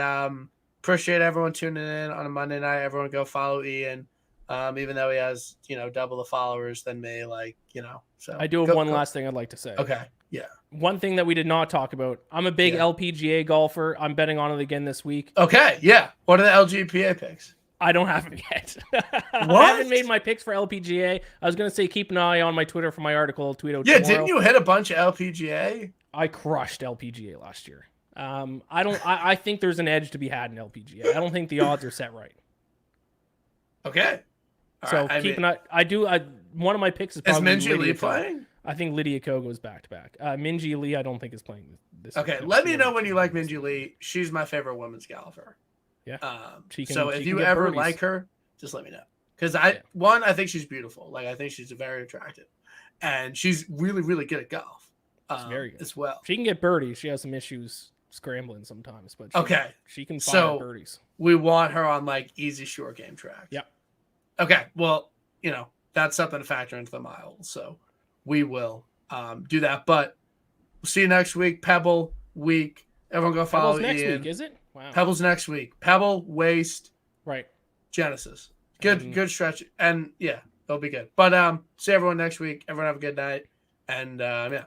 [SPEAKER 1] appreciate everyone tuning in on a Monday night. Everyone go follow Ian, even though he has double the followers than me. Like so
[SPEAKER 2] I do have one last thing I'd like to say.
[SPEAKER 1] Okay, yeah.
[SPEAKER 2] One thing that we did not talk about. I'm a big LPGA golfer. I'm betting on it again this week.
[SPEAKER 1] Okay, yeah. What are the LGPA picks?
[SPEAKER 2] I don't have them yet.
[SPEAKER 1] What?
[SPEAKER 2] I haven't made my picks for LPGA. I was going to say keep an eye on my Twitter for my article. Tweet out tomorrow.
[SPEAKER 1] Didn't you hit a bunch of LPGA?
[SPEAKER 2] I crushed LPGA last year. I think there's an edge to be had in LPGA. I don't think the odds are set right.
[SPEAKER 1] Okay.
[SPEAKER 2] So keep an eye. One of my picks is probably
[SPEAKER 1] Minjee Lee playing?
[SPEAKER 2] I think Lydia Ko goes back-to-back. Minjee Lee, I don't think is playing this.
[SPEAKER 1] Okay, let me know when you like Minjee Lee. She's my favorite women's golfer.
[SPEAKER 2] Yeah.
[SPEAKER 1] So if you ever like her, just let me know. Because I think she's beautiful. Like I think she's very attractive, and she's really, really good at golf.
[SPEAKER 2] Very good
[SPEAKER 1] as well.
[SPEAKER 2] She can get birdies. She has some issues scrambling sometimes, but she can find birdies.
[SPEAKER 1] We want her on like easy short game tracks.
[SPEAKER 2] Yeah.
[SPEAKER 1] Okay. Well, that's something to factor into the miles. So we will do that. But we'll see you next week. Pebble week. Everyone go follow
[SPEAKER 2] Pebble's
[SPEAKER 1] Ian.
[SPEAKER 2] next week, is it? Wow.
[SPEAKER 1] Pebble's next week. Pebble, Waste,
[SPEAKER 2] right.
[SPEAKER 1] Genesis. Good stretch. And yeah, it'll be good. But see everyone next week. Everyone have a good night. And yeah.